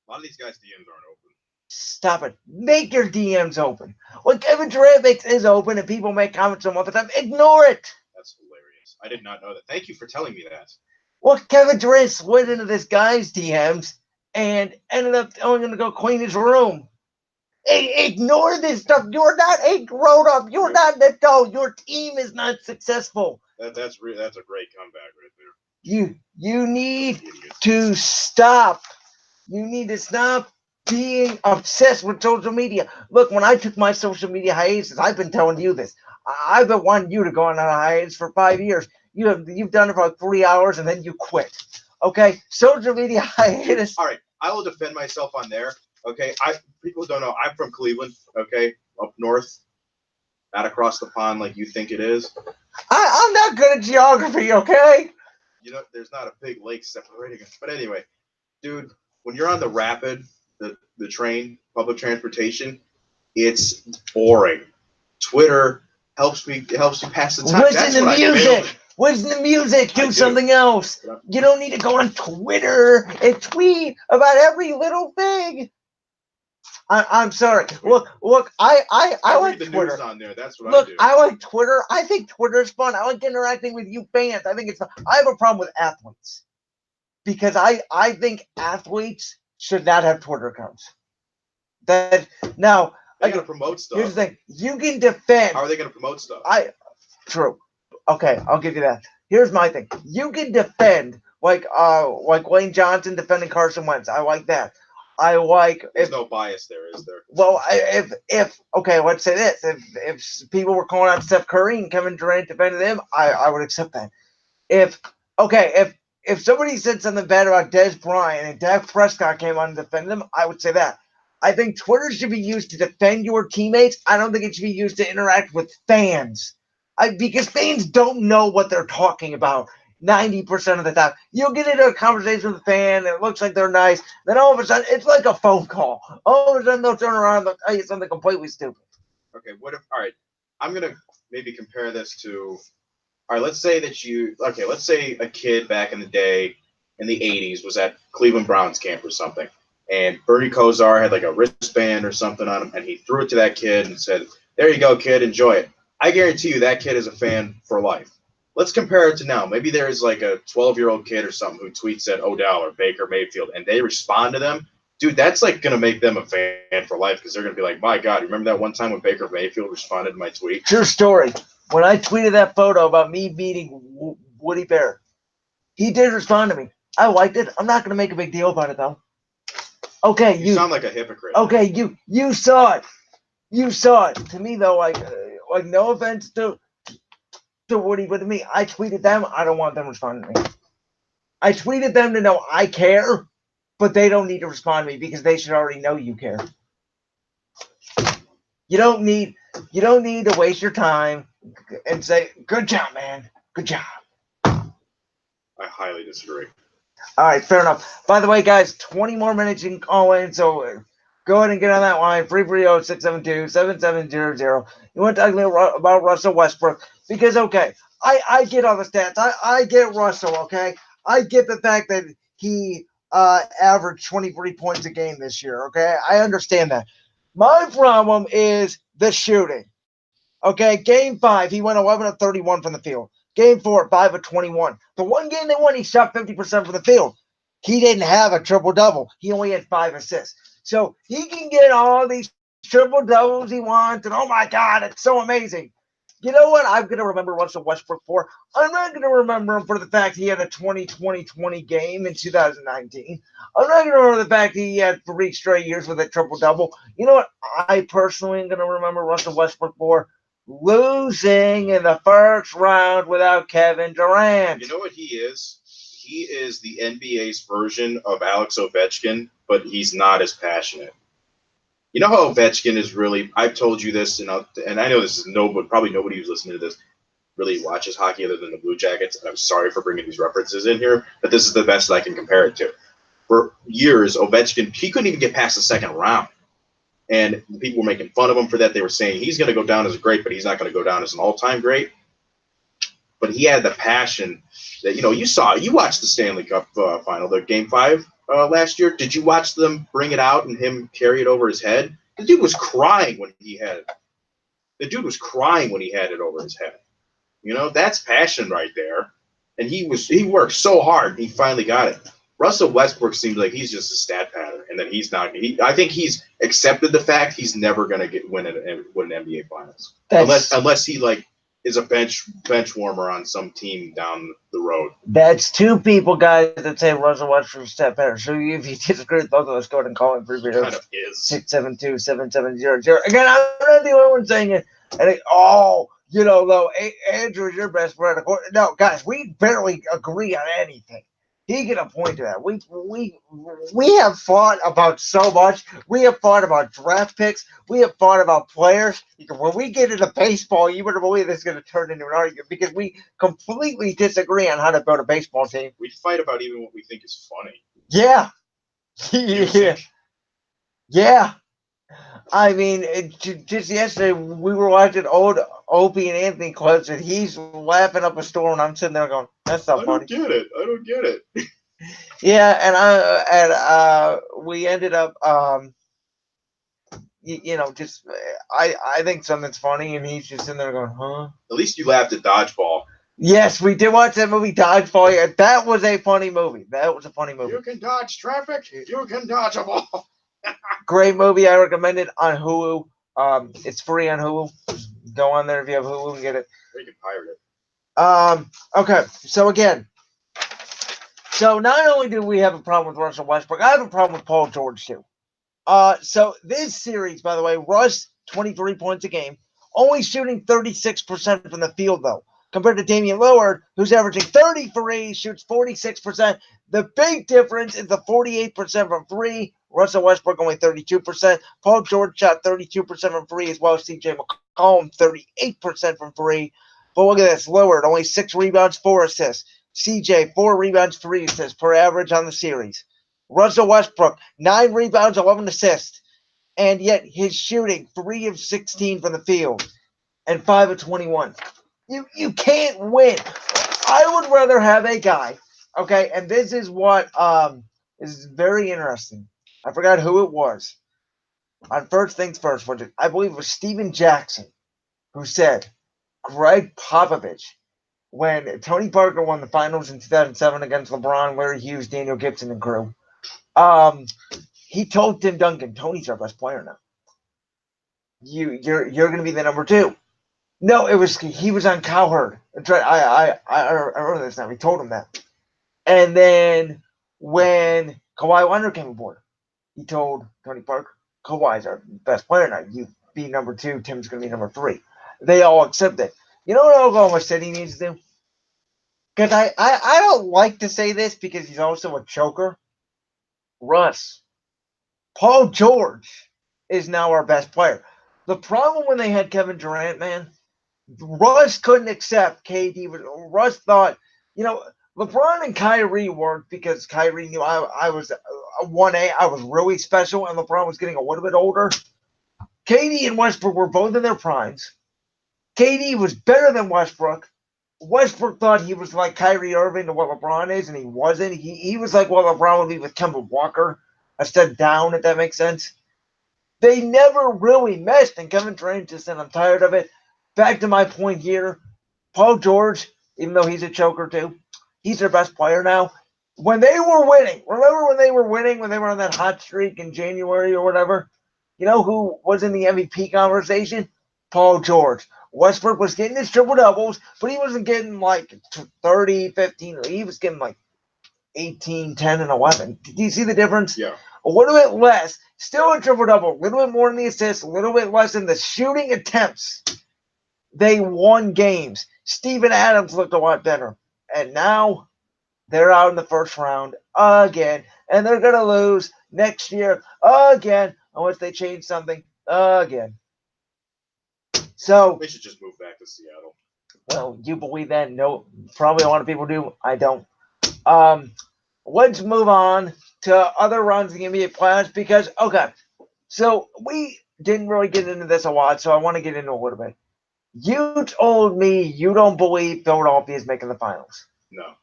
A lot of these guys' DMs aren't open. Stop it. Make your DMs open. When Kevin Durant makes his open and people make comments on all the time, ignore it. That's hilarious. I did not know that. Thank you for telling me that. Well, Kevin Durant slid into this guy's DMs and ended up telling him to go clean his room. Ignore this stuff. You're not a grown-up. You're not an adult. Your team is not successful. That's a great comeback right there. You need to stop. You need to stop being obsessed with social media. Look, when I took my social media hiatus, I've been telling you this. I've been wanting you to go on a hiatus for 5 years. You've done it for like 3 hours and then you quit. Okay? Social media hiatus. All right. I will defend myself on there. Okay? People don't know. I'm from Cleveland. Okay? Up north. Not across the pond like you think it is. I'm not good at geography, okay? You know, there's not a big lake separating us. But anyway, dude, when you're on the rapid, the train, public transportation, it's boring. Twitter helps you pass the time. Listen to music. Listen to music. Do something else. You don't need to go on Twitter and tweet about every little thing. I'm sorry. Look. I like the Twitter. News on there. That's what Look, I do. I like Twitter. I think Twitter is fun. I like interacting with you fans. I think it's fun. I have a problem with athletes because I think athletes should not have Twitter accounts. Now they're gonna promote stuff. Here's the thing: you can defend. How are they gonna promote stuff? True. Okay, I'll give you that. Here's my thing: you can defend like Lane Johnson defending Carson Wentz. I like that. There's no bias there, is there? Well, if okay, let's say this: if people were calling out Steph Curry and Kevin Durant defended him, I would accept that. If somebody said something bad about Dez Bryant and Dak Prescott came on and defended him, I would say that. I think Twitter should be used to defend your teammates. I don't think it should be used to interact with fans. Because fans don't know what they're talking about 90% of the time. You'll get into a conversation with a fan, and it looks like they're nice. Then all of a sudden, it's like a phone call. All of a sudden, they'll turn around and they'll tell you something completely stupid. Okay, all right, I'm going to maybe compare this to, all right, let's say a kid back in the day in the 80s was at Cleveland Browns camp or something, and Bernie Kosar had like a wristband or something on him, and he threw it to that kid and said, there you go, kid, enjoy it. I guarantee you that kid is a fan for life. Let's compare it to now. Maybe there's like a 12-year-old kid or something who tweets at Odell or Baker Mayfield, and they respond to them. Dude, that's like going to make them a fan for life because they're going to be like, my God, remember that one time when Baker Mayfield responded to my tweet? True story. When I tweeted that photo about me meeting Woody Bear, he did respond to me. I liked it. I'm not going to make a big deal about it, though. Okay, you sound like a hypocrite. Okay, you saw it. You saw it. To me, though, like no offense to Woody, but to me, I tweeted them. I don't want them responding to me. I tweeted them to know I care, but they don't need to respond to me because they should already know you care. You don't need to waste your time and say, good job, man. Good job. I highly disagree. All right, fair enough. By the way, guys, 20 more minutes you can call in, so go ahead and get on that line, 330-672-7700. You want to talk about Russell Westbrook? Because, okay, I get all the stats. I get Russell, okay? I get the fact that he averaged 23 points a game this year, okay? I understand that. My problem is the shooting. Okay, Game 5, he went 11 of 31 from the field. Game 4, 5 of 21. The one game they won, he shot 50% from the field. He didn't have a triple-double. He only had 5 assists. So he can get all these triple-doubles he wants, and oh my God, it's so amazing. You know what I'm going to remember Russell Westbrook for? I'm not going to remember him for the fact he had a 20-20-20 game in 2019. I'm not going to remember the fact he had 3 straight years with a triple-double. You know what I personally am going to remember Russell Westbrook for? losing in the first round without Kevin Durant. You know what he is? He is the NBA's version of Alex Ovechkin, but he's not as passionate. You know how Ovechkin is really – I've told you this, and I know this is probably nobody who's listening to this really watches hockey other than the Blue Jackets, and I'm sorry for bringing these references in here, but this is the best I can compare it to. For years, Ovechkin, he couldn't even get past the second round. And people were making fun of him for that. They were saying he's going to go down as a great, but he's not going to go down as an all-time great. But he had the passion that, you watched the Stanley Cup final, the Game 5 last year. Did you watch them bring it out and him carry it over his head? The dude was crying when he had it. The dude was crying when he had it over his head. That's passion right there. And he worked so hard, and he finally got it. Russell Westbrook seems like he's just a stat pattern, and that he's not. I think he's accepted the fact he's never going to win an NBA Finals unless he is a bench warmer on some team down the road. That's two people, guys, that say Russell Westbrook's stat pattern. So if you disagree with both of us, go ahead and call in free videos. Kind of is 672-7700. Again, I'm not the only one saying it. And though Andrew is your best friend. No, guys, we barely agree on anything. He get a point to that. We have fought about so much. We have fought about draft picks. We have fought about players. When we get into baseball, you better believe this is going to turn into an argument because we completely disagree on how to build a baseball team. We fight about even what we think is funny. Yeah. Yeah. I mean, just yesterday we were watching old Opie and Anthony clips, and he's laughing up a storm, and I'm sitting there going, "That's not funny." I don't get it. Yeah, and we ended up, I think something's funny, and he's just sitting there going, "Huh?" At least you laughed at Dodgeball. Yes, we did watch that movie, Dodgeball. Yeah, that was a funny movie. You can dodge traffic. You can dodge a ball. Great movie. I recommend it on Hulu. It's free on Hulu. Go on there if you have Hulu and get it. Or you can pirate it. Okay. So not only do we have a problem with Russell Westbrook, I have a problem with Paul George too. So this series, by the way, Russ 23 points a game, only shooting 36% from the field though, compared to Damian Lillard, who's averaging 33, shoots 46%. The big difference is the 48% from three. Russell Westbrook only 32%. Paul George shot 32% from three as well as CJ McCollum 38% from three. But look at this. Lillard only 6 rebounds, 4 assists. CJ 4 rebounds, 3 assists per average on the series. Russell Westbrook 9 rebounds, 11 assists. And yet his shooting 3 of 16 from the field and 5 of 21. You can't win. I would rather have a guy, okay, and this is what is very interesting. I forgot who it was. On First Things First, I believe it was Steven Jackson who said Greg Popovich, when Tony Parker won the finals in 2007 against LeBron, Larry Hughes, Daniel Gibson, and crew, he told Tim Duncan, Tony's our best player now. You're going to be the number 2. No, he was on Cowherd. I remember this now. He told him that. And then when Kawhi Leonard came aboard, he told Tony Parker, Kawhi's our best player now. You be number 2, Tim's going to be number 3. They all accept it. You know what Oklahoma City needs to do? Because I don't like to say this because he's also a choker. Russ. Paul George is now our best player. The problem when they had Kevin Durant, man, Russ couldn't accept KD. Russ thought, LeBron and Kyrie worked because Kyrie knew I was a 1A. I was really special, and LeBron was getting a little bit older. KD and Westbrook were both in their primes. KD was better than Westbrook. Westbrook thought he was like Kyrie Irving to what LeBron is, and he wasn't. He was like what LeBron would be with Kemba Walker, a step down, if that makes sense. They never really meshed, and Kevin Durant just said, I'm tired of it. Back to my point here, Paul George, even though he's a choker too, he's their best player now. When they were winning, remember when they were winning, when they were on that hot streak in January or whatever? You know who was in the MVP conversation? Paul George. Westbrook was getting his triple-doubles, but he wasn't getting like 30, 15. He was getting like 18, 10, and 11. Do you see the difference? Yeah. A little bit less. Still a triple-double. A little bit more in the assists. A little bit less in the shooting attempts. They won games. Steven Adams looked a lot better. And now they're out in the first round again. And they're going to lose next year again unless they change something again. So They should just move back to Seattle. Well, you believe that? No, probably a lot of people do. I don't. Let's move on to other runs in the NBA playoffs because, okay, so we didn't really get into this a lot, so I want to get into a little bit. You told me you don't believe Philadelphia is making the finals. No.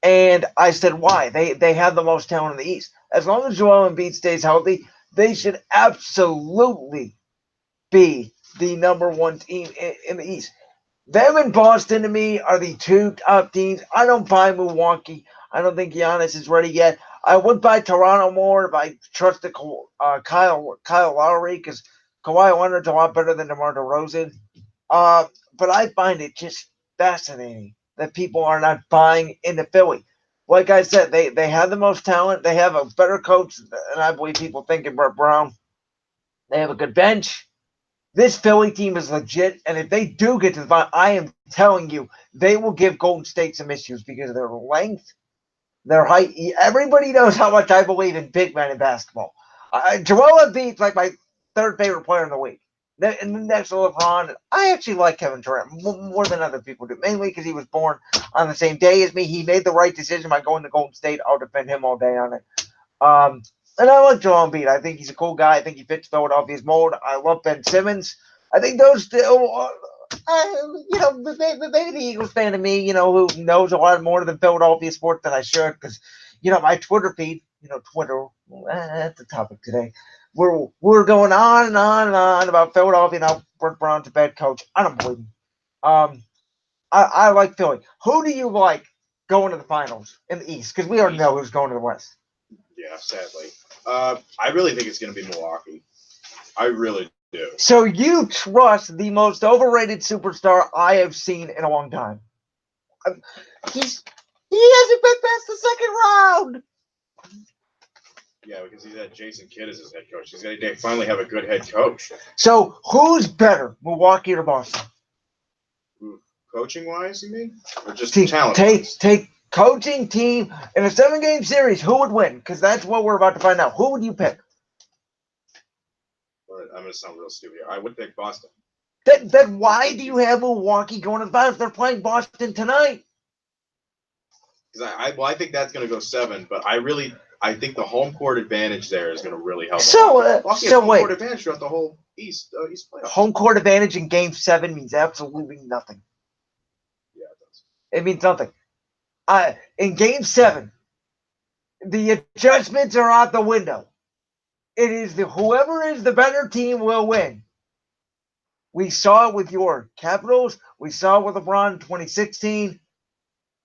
And I said, why? They have the most talent in the East. As long as Joel Embiid stays healthy, they should absolutely be the number one team in the East. Them and Boston, to me, are the two top teams. I don't buy Milwaukee. I don't think Giannis is ready yet. I would buy Toronto more if I trusted Kyle Lowry because Kawhi Leonard's a lot better than DeMar DeRozan. But I find it just fascinating that people are not buying into Philly. Like I said, they have the most talent. They have a better coach than I believe people think in Brett Brown. They have a good bench. This Philly team is legit, and if they do get to the final, I am telling you, they will give Golden State some issues because of their length, their height. Everybody knows how much I believe in big men in basketball. Joel Embiid's like my third favorite player in the league. And then next to LeBron, I actually like Kevin Durant more than other people do, mainly because he was born on the same day as me. He made the right decision by going to Golden State. I'll defend him all day on it. And I like Joel Embiid. I think he's a cool guy. I think he fits Philadelphia's mold. I love Ben Simmons. I think those two, maybe the Eagles fan of me, who knows a lot more than Philadelphia sports than I should, because, my Twitter feed, Twitter, that's the topic today. We're going on and on and on about Philadelphia and how Brett Brown's a bad coach. I don't believe him. I like Philly. Who do you like going to the finals in the East? Because we already know who's going to the West. Yeah, sadly. I really think it's going to be Milwaukee. I really do. So you trust the most overrated superstar I have seen in a long time. He hasn't been past the second round. Yeah, because he's had Jason Kidd as his head coach. He's going to finally have a good head coach. So who's better, Milwaukee or Boston? Coaching-wise, you mean? Or just talent? Take coaching team in a 7-game series. Who would win? Because that's what we're about to find out. Who would you pick? I'm going to sound real stupid here. I would pick Boston. Then why do you have Milwaukee going to the finals? They're playing Boston tonight. Because I think that's going to go 7, but I think the home court advantage there is going to really help. Home court advantage throughout the whole East playoffs. Home court advantage in Game 7 means absolutely nothing. Yeah, it does. It means nothing. In Game 7, the adjustments are out the window. It is whoever is the better team will win. We saw it with your Capitals. We saw it with LeBron in 2016.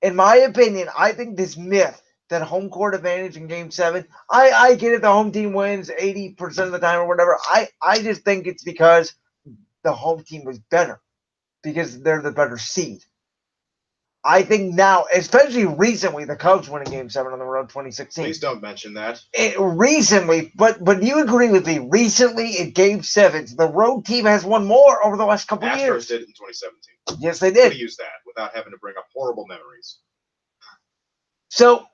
In my opinion, I think this myth that home court advantage in Game 7, I get it, the home team wins 80% of the time or whatever. I just think it's because the home team was better, because they're the better seed. I think now, especially recently, the Cubs won in Game 7 on the road 2016. Please don't mention that. Recently, but you agree with me, recently in Game 7, the road team has won more over the last couple of years. Astros did it in 2017. Yes, they did. Could use that without having to bring up horrible memories. So,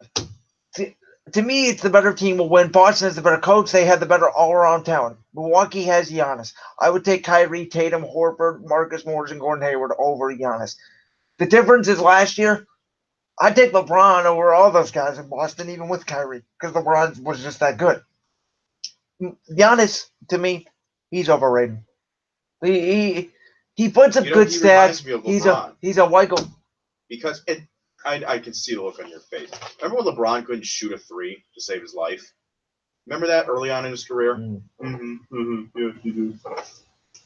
to me, it's the better team will win. Boston has the better coach. They have the better all-around talent. Milwaukee has Giannis. I would take Kyrie, Tatum, Horford, Marcus Morris, and Gordon Hayward over Giannis. The difference is last year, I'd take LeBron over all those guys in Boston, even with Kyrie, because LeBron was just that good. Giannis, to me, he's overrated. He puts up good stats. He's a white gold. Because I can see the look on your face. Remember when LeBron couldn't shoot a 3 to save his life? Remember that early on in his career?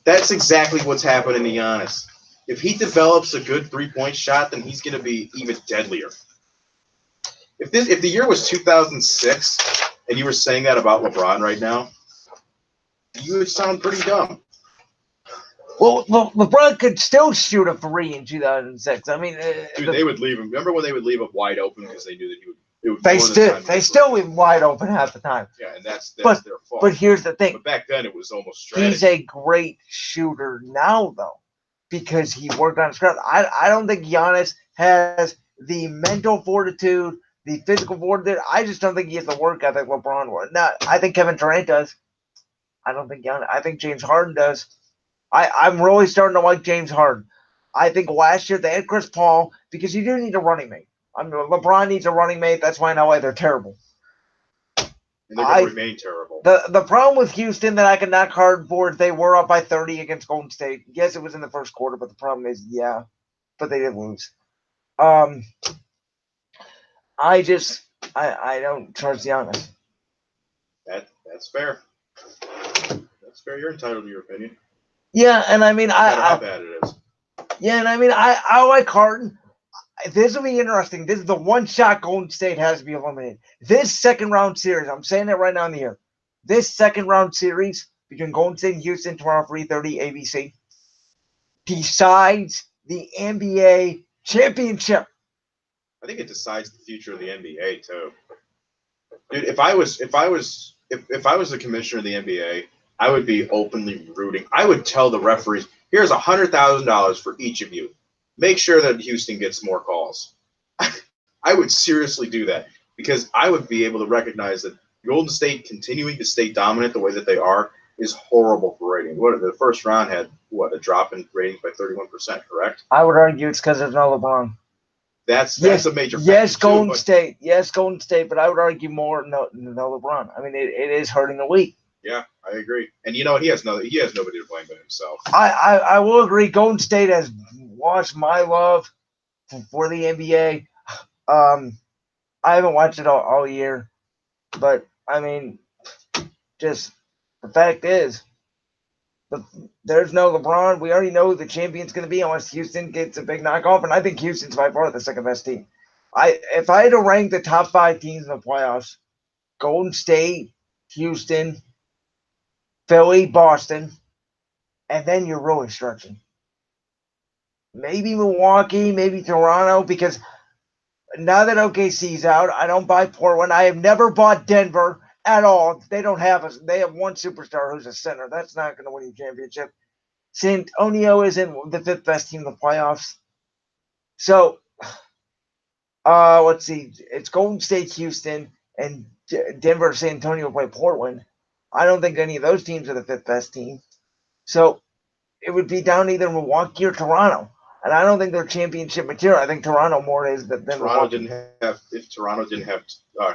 That's exactly what's happening to Giannis. If he develops a good 3-point shot, then he's going to be even deadlier. If the year was 2006 and you were saying that about LeBron right now, you would sound pretty dumb. Well, LeBron could still shoot a 3 in 2006. I mean, dude, they would leave him. Remember when they would leave him wide open because they knew that he would. They still leave him wide open half the time. Yeah, and that's their fault. But here's the thing. But back then it was almost strategy. He's a great shooter now, though. because he worked on his craft. I don't think Giannis has the mental fortitude, the physical fortitude. I just don't think he has the work ethic LeBron would. Now, I think Kevin Durant does. I don't think Giannis. I think James Harden does. I'm really starting to like James Harden. I think last year they had Chris Paul because you do need a running mate. I mean, LeBron needs a running mate. That's why in LA they're terrible. And they're going to remain terrible. The problem with Houston that I can knock hard for is they were up by 30 against Golden State. Yes, it was in the first quarter, but the problem is, yeah, but they did lose. I don't trust Giannis. That's fair. That's fair. You're entitled to your opinion. Yeah, and I mean, no matter how bad it is. Yeah, and I mean, I like Harden. This will be interesting. This is the one shot Golden State has to be eliminated. This second round series, I'm saying it right now in the air. This second round series between Golden State and Houston tomorrow, 3:30 ABC, decides the NBA championship. I think it decides the future of the NBA too. Dude, if I was the commissioner of the NBA, I would be openly rooting. I would tell the referees, here's $100,000 for each of you. Make sure that Houston gets more calls. I would seriously do that because I would be able to recognize that Golden State continuing to stay dominant the way that they are is horrible for ratings. What the first round had a drop in ratings by 31%, correct? I would argue it's because there's no LeBron. That's a major factor. Yes, Golden State. Yes, Golden State, but I would argue more no LeBron. I mean, it is hurting the league. Yeah, I agree. And you know what? He has nobody to blame but himself. I will agree. Golden State has watched my love for the NBA. I haven't watched it all year, but I mean, just the fact is, there's no LeBron. We already know who the champion's going to be unless Houston gets a big knockoff, and I think Houston's by far the second best team. If I had to rank the top 5 teams in the playoffs, Golden State, Houston, Philly, Boston, and then you're really stretching. Maybe Milwaukee, maybe Toronto, because now that OKC's out, I don't buy Portland. I have never bought Denver at all. They have one superstar who's a center. That's not going to win you a championship. San Antonio isn't the 5th best team in the playoffs. So, let's see. It's Golden State, Houston, and Denver, San Antonio play Portland. I don't think any of those teams are the 5th best team. So, it would be down to either Milwaukee or Toronto. And I don't think they're championship material. I think Toronto more is than Milwaukee. If Toronto didn't have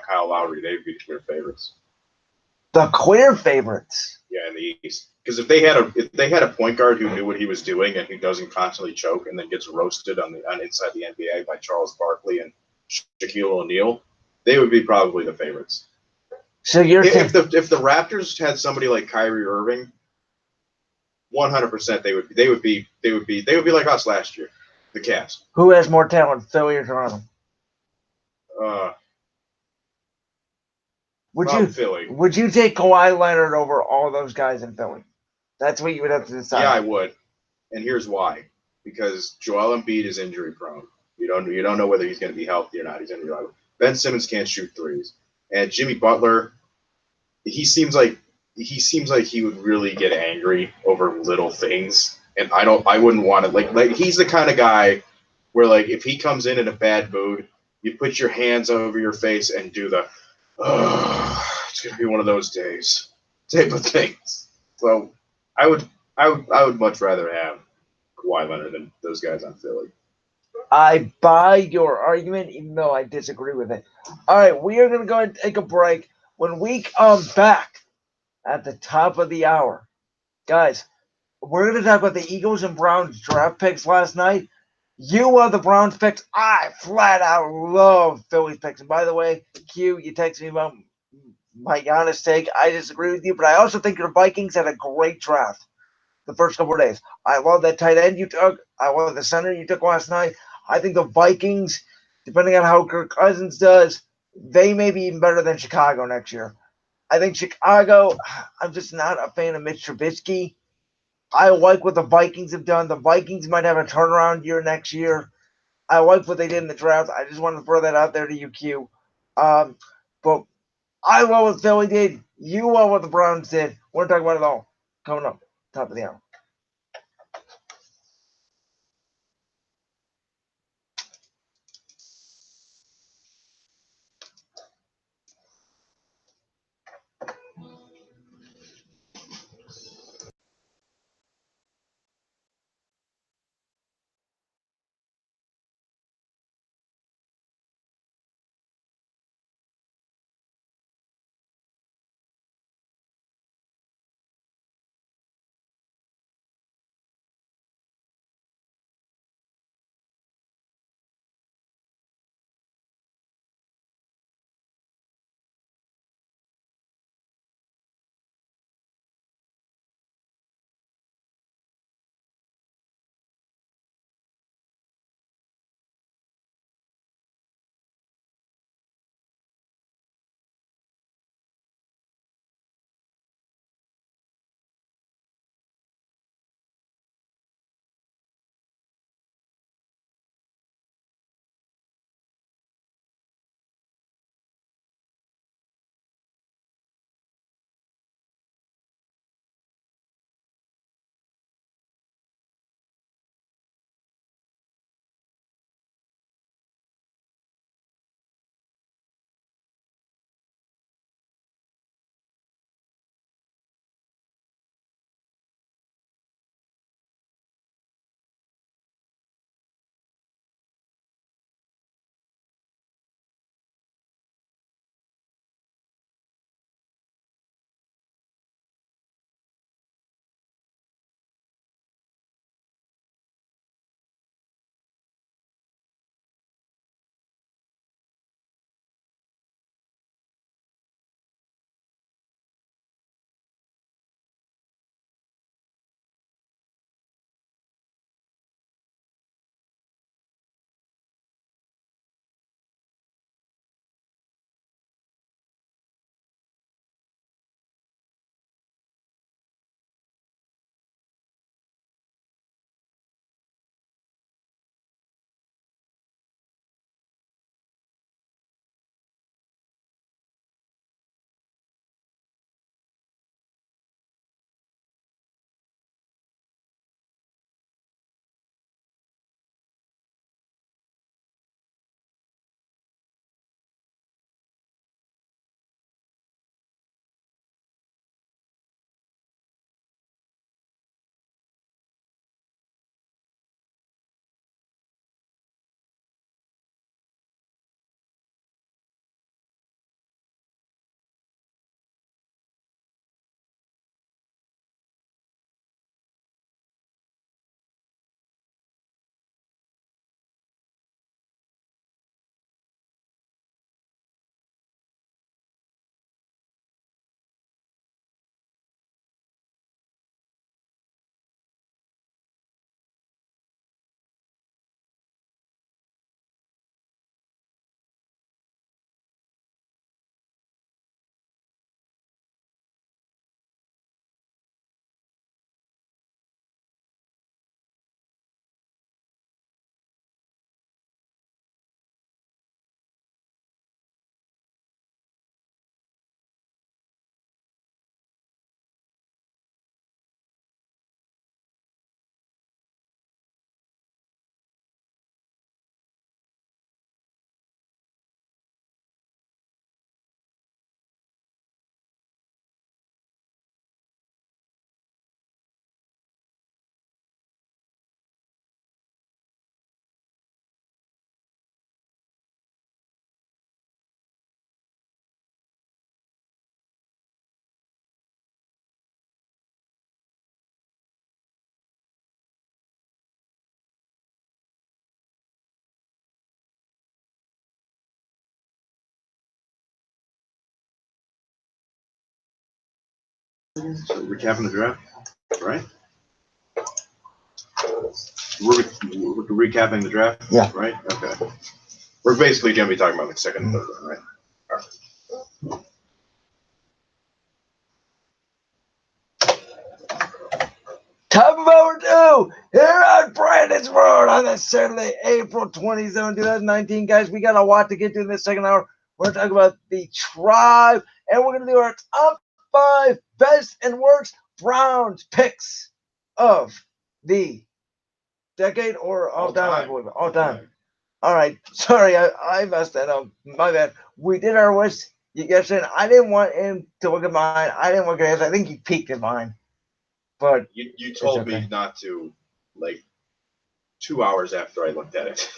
Kyle Lowry, they'd be the clear favorites. The clear favorites. Yeah, in the East. Because if they had a point guard who knew what he was doing and who doesn't constantly choke and then gets roasted on inside the NBA by Charles Barkley and Shaquille O'Neal, they would be probably the favorites. So if the Raptors had somebody like Kyrie Irving, 100% they would be like us last year, the Cavs. Who has more talent, Philly or Toronto? Philly. Would you take Kawhi Leonard over all those guys in Philly? That's what you would have to decide. Yeah, I would, and here's why: because Joel Embiid is injury prone. You don't know whether he's going to be healthy or not. He's injury prone. Ben Simmons can't shoot threes, and Jimmy Butler, he seems like he would really get angry over little things, and I wouldn't want it. Like he's the kind of guy where like if he comes in a bad mood, you put your hands over your face and do the it's gonna be one of those days type of things. So I would much rather have Kawhi Leonard than those guys on Philly. I buy your argument, even though I disagree with it. All right, we are gonna go ahead and take a break. When we come back at the top of the hour, guys, we're gonna talk about the Eagles and Browns draft picks last night. You love the Browns picks. I flat out love Philly's picks. And by the way, Q, you texted me about my Giannis take. I disagree with you, but I also think your Vikings had a great draft the first couple of days. I love that tight end you took. I love the center you took last night. I think the Vikings, depending on how Kirk Cousins does, they may be even better than Chicago next year. I think Chicago, I'm just not a fan of Mitch Trubisky. I like what the Vikings have done. The Vikings might have a turnaround year next year. I like what they did in the draft. I just wanted to throw that out there to you, Q. But I love what Philly did. You love what the Browns did. We're talking about it all coming up, top of the hour. So recapping the draft, right? We're recapping the draft, Yeah. Right. Okay. We're basically gonna be talking about the second and third one, right? All right. Top of hour 2 here on Brandon's World on this Saturday, April 27, 2019. Guys, we got a lot to get to in this second hour. We're going to talk about the tribe, and we're going to do our top 5 best and worst Browns picks of the decade or all time, I believe. All time. All right. Sorry, I messed that up. My bad. We did our wish yesterday. I didn't want him to look at mine. I didn't look at his. I think he peeked at mine. But you told me not to, like 2 hours after I looked at it.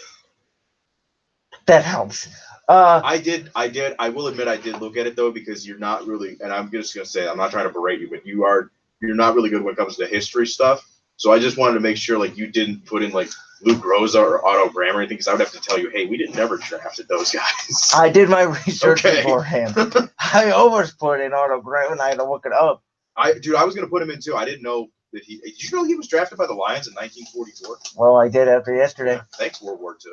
That helps. I did. I will admit I did look at it though, because you're not really, and I'm just gonna say, I'm not trying to berate you, but you're not really good when it comes to history stuff. So I just wanted to make sure like you didn't put in like Luke Rosa or Otto Graham or anything, because I would have to tell you, hey, we never drafted those guys. I did my research beforehand. I almost put in Otto Graham and I had to look it up. I was gonna put him in too. I didn't know that he. Did you know he was drafted by the Lions in 1944? Well, I did after yesterday. Yeah, thanks, World War II.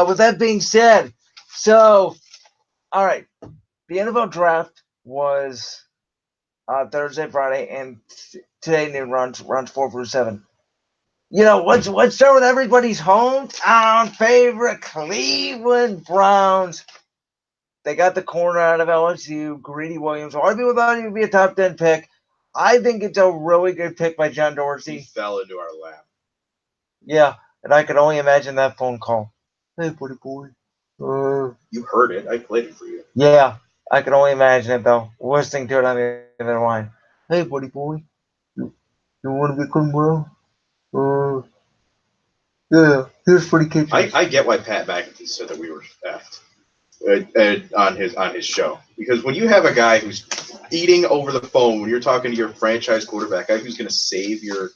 With that being said, so all right, the NFL draft was Thursday, Friday, and today noon runs 4 through 7. You know, let's start with everybody's hometown favorite, Cleveland Browns. They got the corner out of LSU, Greedy Williams. A lot of people thought he would be a top 10 pick. I think it's a really good pick by John Dorsey. He fell into our lap. Yeah, and I can only imagine that phone call. Hey, buddy boy. You heard it. I played it for you. Yeah, I can only imagine it, though. Listening to it on the other line. Hey, buddy boy. You want to become Brown? Yeah, here's pretty kitchen. I get why Pat McAfee said that we were effed on his show, because when you have a guy who's eating over the phone when you're talking to your franchise quarterback, guy who's going to save your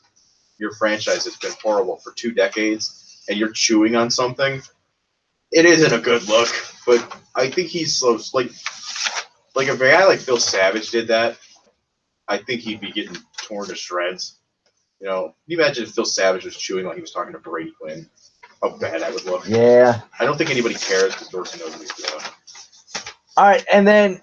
franchise that's been horrible for 2 decades, and you're chewing on something, it isn't a good look. But I think he's so, like if a guy like Phil Savage did that, I think he'd be getting torn to shreds. You know, can you imagine if Phil Savage was chewing while he was talking to Brady Quinn? How bad that would look. Yeah. I don't think anybody cares because Dorsey knows what he's doing. All right, and then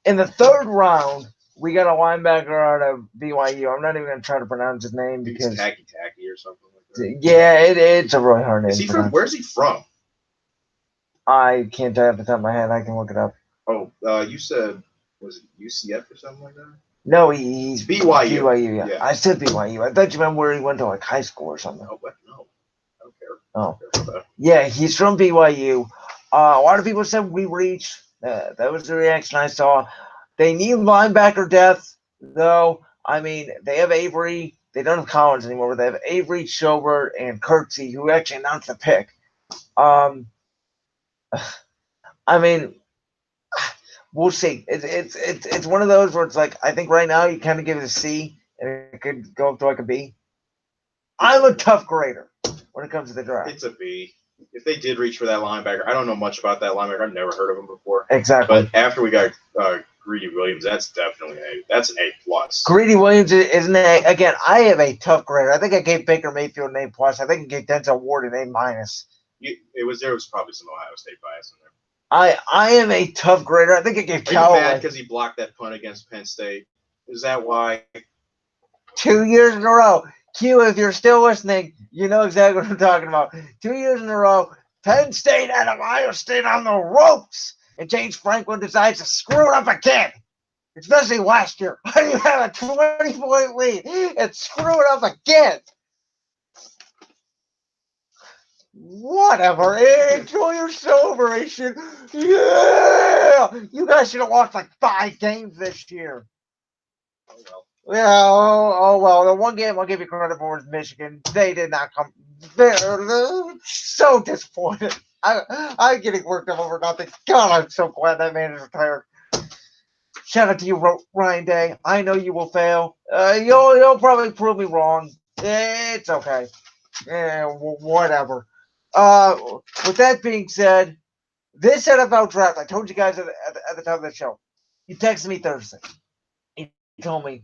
in the third round, we got a linebacker out of BYU. I'm not even going to try to pronounce his name because it's Tacky or something like that. Yeah, it's a really hard name. Is he from? Where's he from? I can't tell you off the top of my head. I can look it up. Oh, you said, was it UCF or something like that? No, he's BYU. BYU, yeah. I said BYU. I thought you meant where he went to like high school or something. Oh, no. I don't care. Oh. I don't care. Yeah, he's from BYU. A lot of people said we reached. That was the reaction I saw. They need linebacker depth, though. I mean, they have Avery. They don't have Collins anymore, but they have Avery, Schobert, and Kirksey, who actually announced the pick. I mean, we'll see. It's one of those where it's like, I think right now you kind of give it a C, and it could go up to like a B. I'm a tough grader when it comes to the draft. It's a B. If they did reach for that linebacker, I don't know much about that linebacker. I've never heard of him before. Exactly. But after we got Greedy Williams, that's definitely that's an A+. Greedy Williams is an A. Again, I have a tough grader. I think I gave Baker Mayfield an A+. I think I gave Denzel Ward an A-. There was probably some Ohio State bias in there. I am a tough grader. I think I gave Callaway. Are you mad because he blocked that punt against Penn State? Is that why? 2 years in a row. Q, if you're still listening, you know exactly what I'm talking about. 2 years in a row, Penn State and Ohio State on the ropes. And James Franklin decides to screw it up again. Especially last year. When you have a 20-point lead and screw it up again. Whatever. Enjoy your celebration. Yeah! You guys should have lost like 5 games this year. Oh, well. Yeah, oh well. The one game I'll give you credit for is Michigan. They did not come. They're so disappointed. I'm getting worked up over nothing. God, I'm so glad that man is retired. Shout out to you, Ryan Day. I know you will fail. You'll probably prove me wrong. It's okay. Whatever. With that being said, this NFL draft, I told you guys at the top of the show. You texted me Thursday. told me,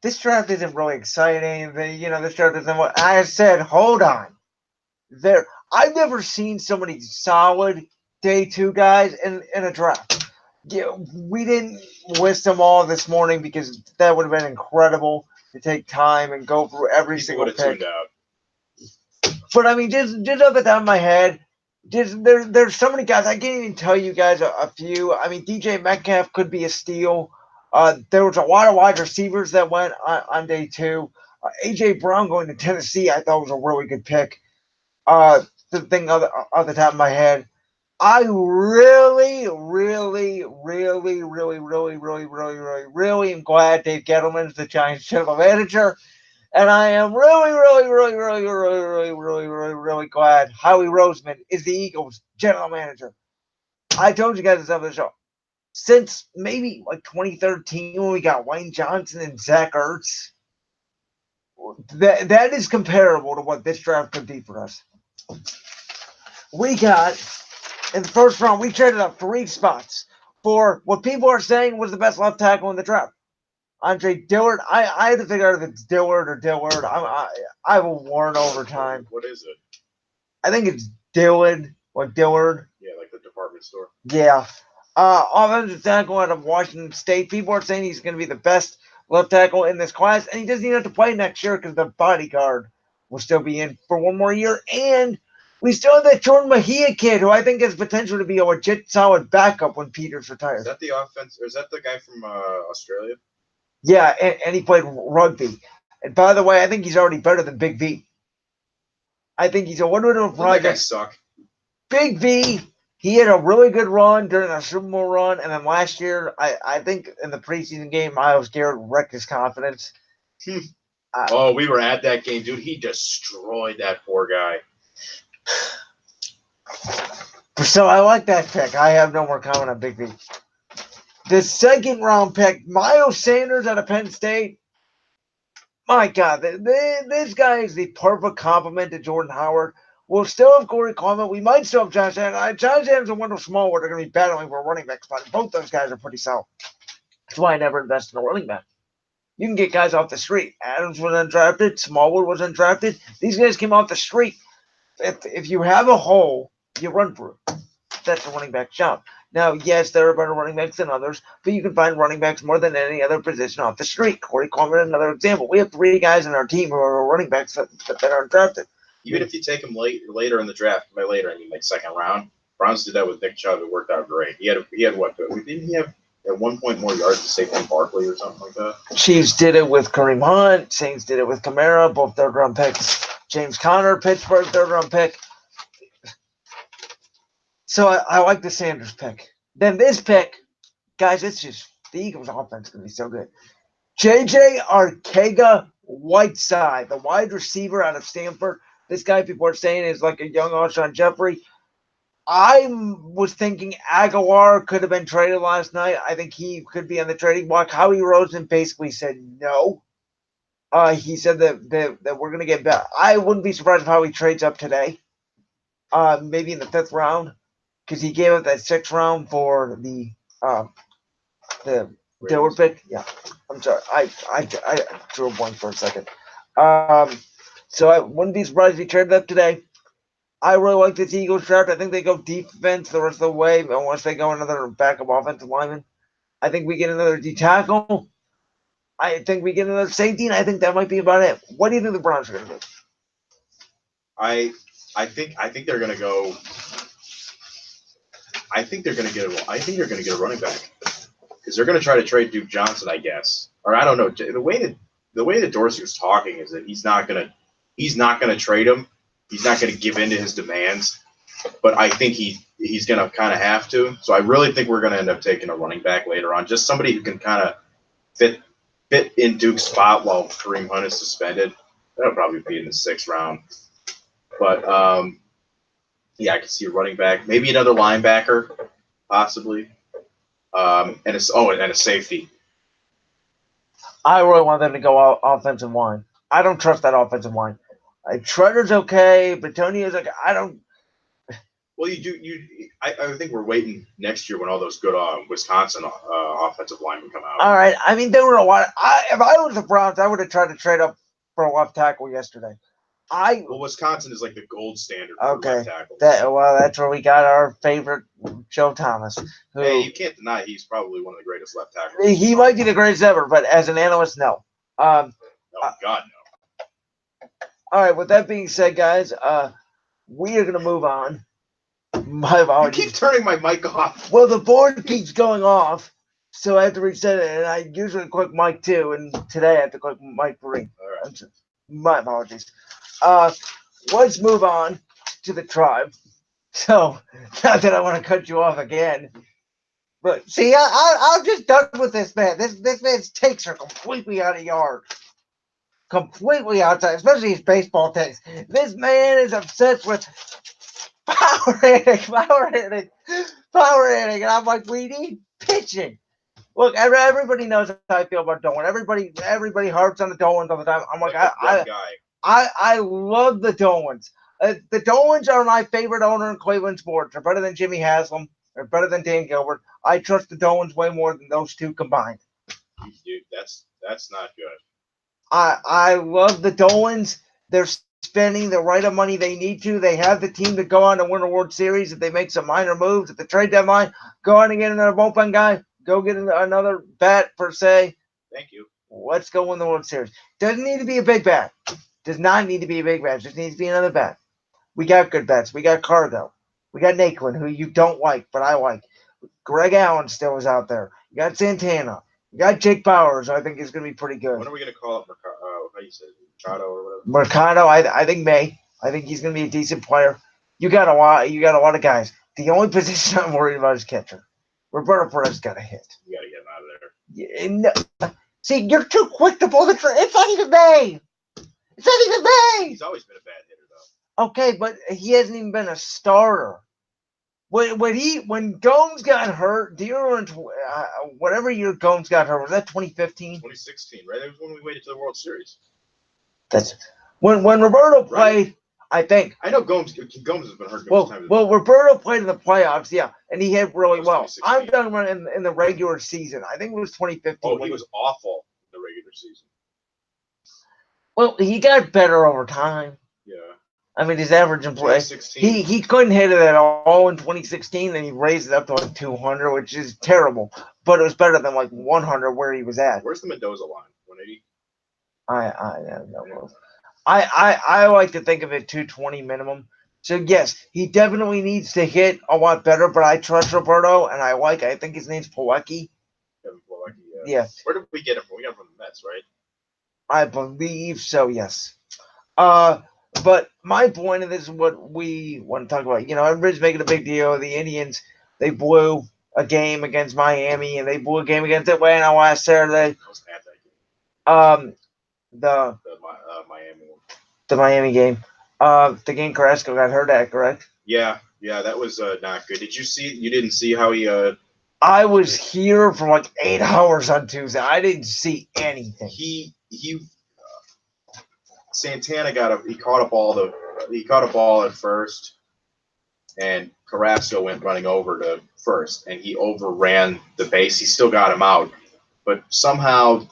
this draft isn't really exciting. This draft isn't what I said. Hold on. I've never seen so many solid day two guys in a draft. We didn't list them all this morning because that would have been incredible to take time and go through every single pick. Tuned out. But I mean, just off the top of my head, there's so many guys. I can't even tell you guys a few. I mean, DJ Metcalf could be a steal. There was a lot of wide receivers that went on day two. AJ Brown going to Tennessee, I thought was a really good pick. The thing off the top of my head, I really, really, really, really, really, really, really, really, really am glad Dave Gettleman is the Giants general manager. And I am really, really, really, really, really, really, really, really, really glad Howie Roseman is the Eagles general manager. I told you guys this on the show. Since maybe like 2013 when we got Wayne Johnson and Zach Ertz, that is comparable to what this draft could be for us. We got, in the first round, we traded up 3 spots for what people are saying was the best left tackle in the draft. Andre Dillard. I had to figure out if it's Dillard or Dillard. I will warn over time. What is it? I think it's Dillard or Dillard. Yeah, like the department store. Yeah. Offensive tackle out of Washington State. People are saying he's going to be the best left tackle in this class, and he doesn't even have to play next year because the bodyguard will still be in for one more year. And we still have that Jordan Mejia kid, who I think has potential to be a legit solid backup when Peters retires. Is that the offense, or is that the guy from Australia? Yeah, and he played rugby. And by the way, I think he's already better than Big V. I think he's a wonderful project. That guy suck. Big V, he had a really good run during the Super Bowl run, and then last year, I think in the preseason game, Myles Garrett wrecked his confidence. We were at that game, dude. He destroyed that poor guy. So I like that pick. I have no more comment on Big V. The second round pick, Miles Sanders out of Penn State. My God, this guy is the perfect complement to Jordan Howard. We'll still have Corey Coleman. We might still have Josh Allen. Josh Allen's and Wendell Smallwood are going to be battling for a running back spot. Both those guys are pretty solid. That's why I never invested in a running back. You can get guys off the street. Adams was undrafted. Smallwood was undrafted. These guys came off the street. If you have a hole, you run through it. That's a running back job. Now, yes, there are better running backs than others, but you can find running backs more than any other position off the street. Corey Coleman, another example. We have 3 guys in our team who are running backs that are undrafted. Even if you take him later in the draft, by later I mean like second round. Browns did that with Nick Chubb. It worked out great. He had what? Didn't he have at one point more yards than Saquon Barkley or something like that? Chiefs did it with Kareem Hunt. Saints did it with Kamara, both third-round picks. James Conner, Pittsburgh, third-round pick. So I like the Sanders pick. Then this pick, guys, it's just the Eagles' offense is going to be so good. J.J. Arcega-Whiteside, the wide receiver out of Stanford. This guy, people are saying, is like a young Alshon Jeffrey. I was thinking Aguilar could have been traded last night. I think he could be on the trading block. Howie Roseman basically said no. He said that we're going to get back. I wouldn't be surprised if Howie trades up today, maybe in the 5th round. Because he gave up that 6th round for the Dillard pick. Yeah, I'm sorry. I drew a blank for a second. So I wouldn't be surprised if he traded up today. I really like this Eagles draft. I think they go defense the rest of the way, unless they go another backup offensive lineman. I think we get another D tackle. I think we get another safety, and I think that might be about it. What do you think the Browns are going to do? I think they're going to go. I think they're going to get a running back because they're going to try to trade Duke Johnson, I guess. Or I don't know. The way that Dorsey was talking is that he's not going to trade him. He's not going to give in to his demands. But I think he's going to kind of have to. So I really think we're going to end up taking a running back later on, just somebody who can kind of fit in Duke's spot while Kareem Hunt is suspended. That'll probably be in the 6th round. But yeah, I can see a running back, maybe another linebacker, possibly, and a safety. I really want them to go offensive line. I don't trust that offensive line. Schroeder's okay, but Tony is like, I don't. Well, you do. I think we're waiting next year when all those good Wisconsin offensive linemen come out. All right. I mean, there were a lot. If I was the Browns, I would have tried to trade up for a left tackle yesterday. Well, Wisconsin is like the gold standard for left tackles. That's where we got our favorite Joe Thomas. Who, hey, you can't deny he's probably one of the greatest left tackles. He might be the greatest ever, but as an analyst, no. Oh God, no. All right. With that being said, guys, we are gonna move on. My apologies. You keep turning my mic off. Well, the board keeps going off, so I have to reset it, and I usually click mic 2, and today I have to click mic 3. All right. My apologies. Let's move on to the tribe. So, not that I want to cut you off again, but see, I'm just done with this man. This man's takes are completely out of yard. Completely outside, especially his baseball takes. This man is obsessed with power hitting, and I'm like, we need pitching. Look, everybody knows how I feel about Dolan. Everybody harps on the Dolans all the time. I'm like, I love the Dolans. The Dolans are my favorite owner in Cleveland sports. They're better than Jimmy Haslam. They're better than Dan Gilbert. I trust the Dolans way more than those two combined. Dude, that's not good. I love the Dolans. They're spending the right of money they need to. They have the team to go on to win a World Series if they make some minor moves at the trade deadline. Go on and get another bullpen guy. Go get another bat per se. Thank you. Let's go win the World Series. Doesn't need to be a big bat. Does not need to be a big bat. Just needs to be another bat. We got good bats. We got Cargo. We got Naquin, who you don't like, but I like. Greg Allen still is out there. You got Santana. You got Jake Bowers, I think is going to be pretty good. When are we going to call it how you said Mercado or whatever? Mercado, I think May. I think he's going to be a decent player. You got a lot of guys. The only position I'm worried about is catcher. Roberto Perez got a hit. You got to get him out of there. Yeah, no. See, you're too quick to pull the trigger. It's not even May. It's not even May. He's always been a bad hitter, though. Okay, but he hasn't even been a starter. When Gomes got hurt, do you remember whatever year Gomes got hurt? Was that 2015? 2016, right? That was when we waited to the World Series. That's when Roberto played. Right. I think. I know Gomes has been hurt. Well, Roberto played in the playoffs, yeah, and he hit really well. I'm talking about in the regular season. I think it was 2015. Oh, he was awful in the regular season. Well, he got better over time. Yeah. I mean, his average in play, he couldn't hit it at all in 2016, and he raised it up to like 200, which is terrible. But it was better than like 100 where he was at. Where's the Mendoza line? 180. I don't know. I like to think of it 220 minimum. So yes, he definitely needs to hit a lot better. But I trust Roberto, and I think his name's Pilecki. Kevin Pilecki. Yeah. Where did we get him from? We got him from the Mets, right? I believe so. Yes. But my point of this is what we want to talk about. You know, everybody's making a big deal. The Indians, they blew a game against Miami, and they blew a game against Atlanta last Saturday. I was at that game. The Miami one. The Miami game. The game Carrasco got hurt at, correct? Yeah, that was not good. You didn't see how he I was here for like 8 hours on Tuesday. I didn't see anything. Santana he caught a ball at first, and Carrasco went running over to first, and he overran the base. He still got him out, but somehow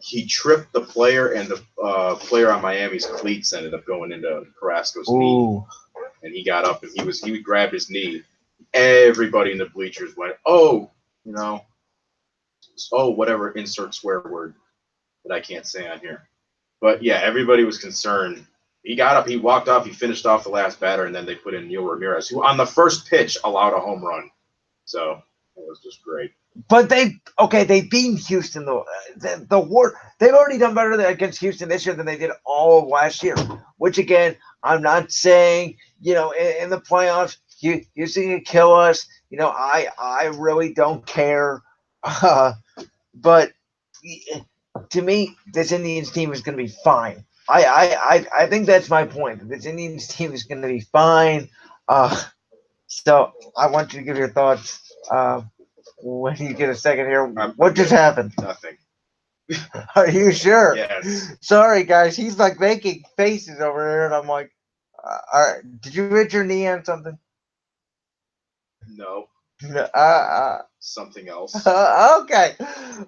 he tripped the player, and the player on Miami's cleats ended up going into Carrasco's knee, and he got up and he grabbed his knee. Everybody in the bleachers went, whatever, insert swear word that I can't say on here. But yeah, everybody was concerned. He got up, he walked off, he finished off the last batter, and then they put in Neil Ramirez, who on the first pitch allowed a home run. So it was just great. But they beat Houston though. They've already done better against Houston this year than they did all of last year. Which again, I'm not saying in the playoffs Houston can kill us. I really don't care. But to me, this Indians team is going to be fine. I think that's my point. This Indians team is going to be fine. So I want you to give your thoughts. When you get a second here, what just happened? Nothing. Are you sure? Yes. Sorry, guys. He's like making faces over here, and I'm like, all right. Did you hit your knee on something? No. Something else. Okay,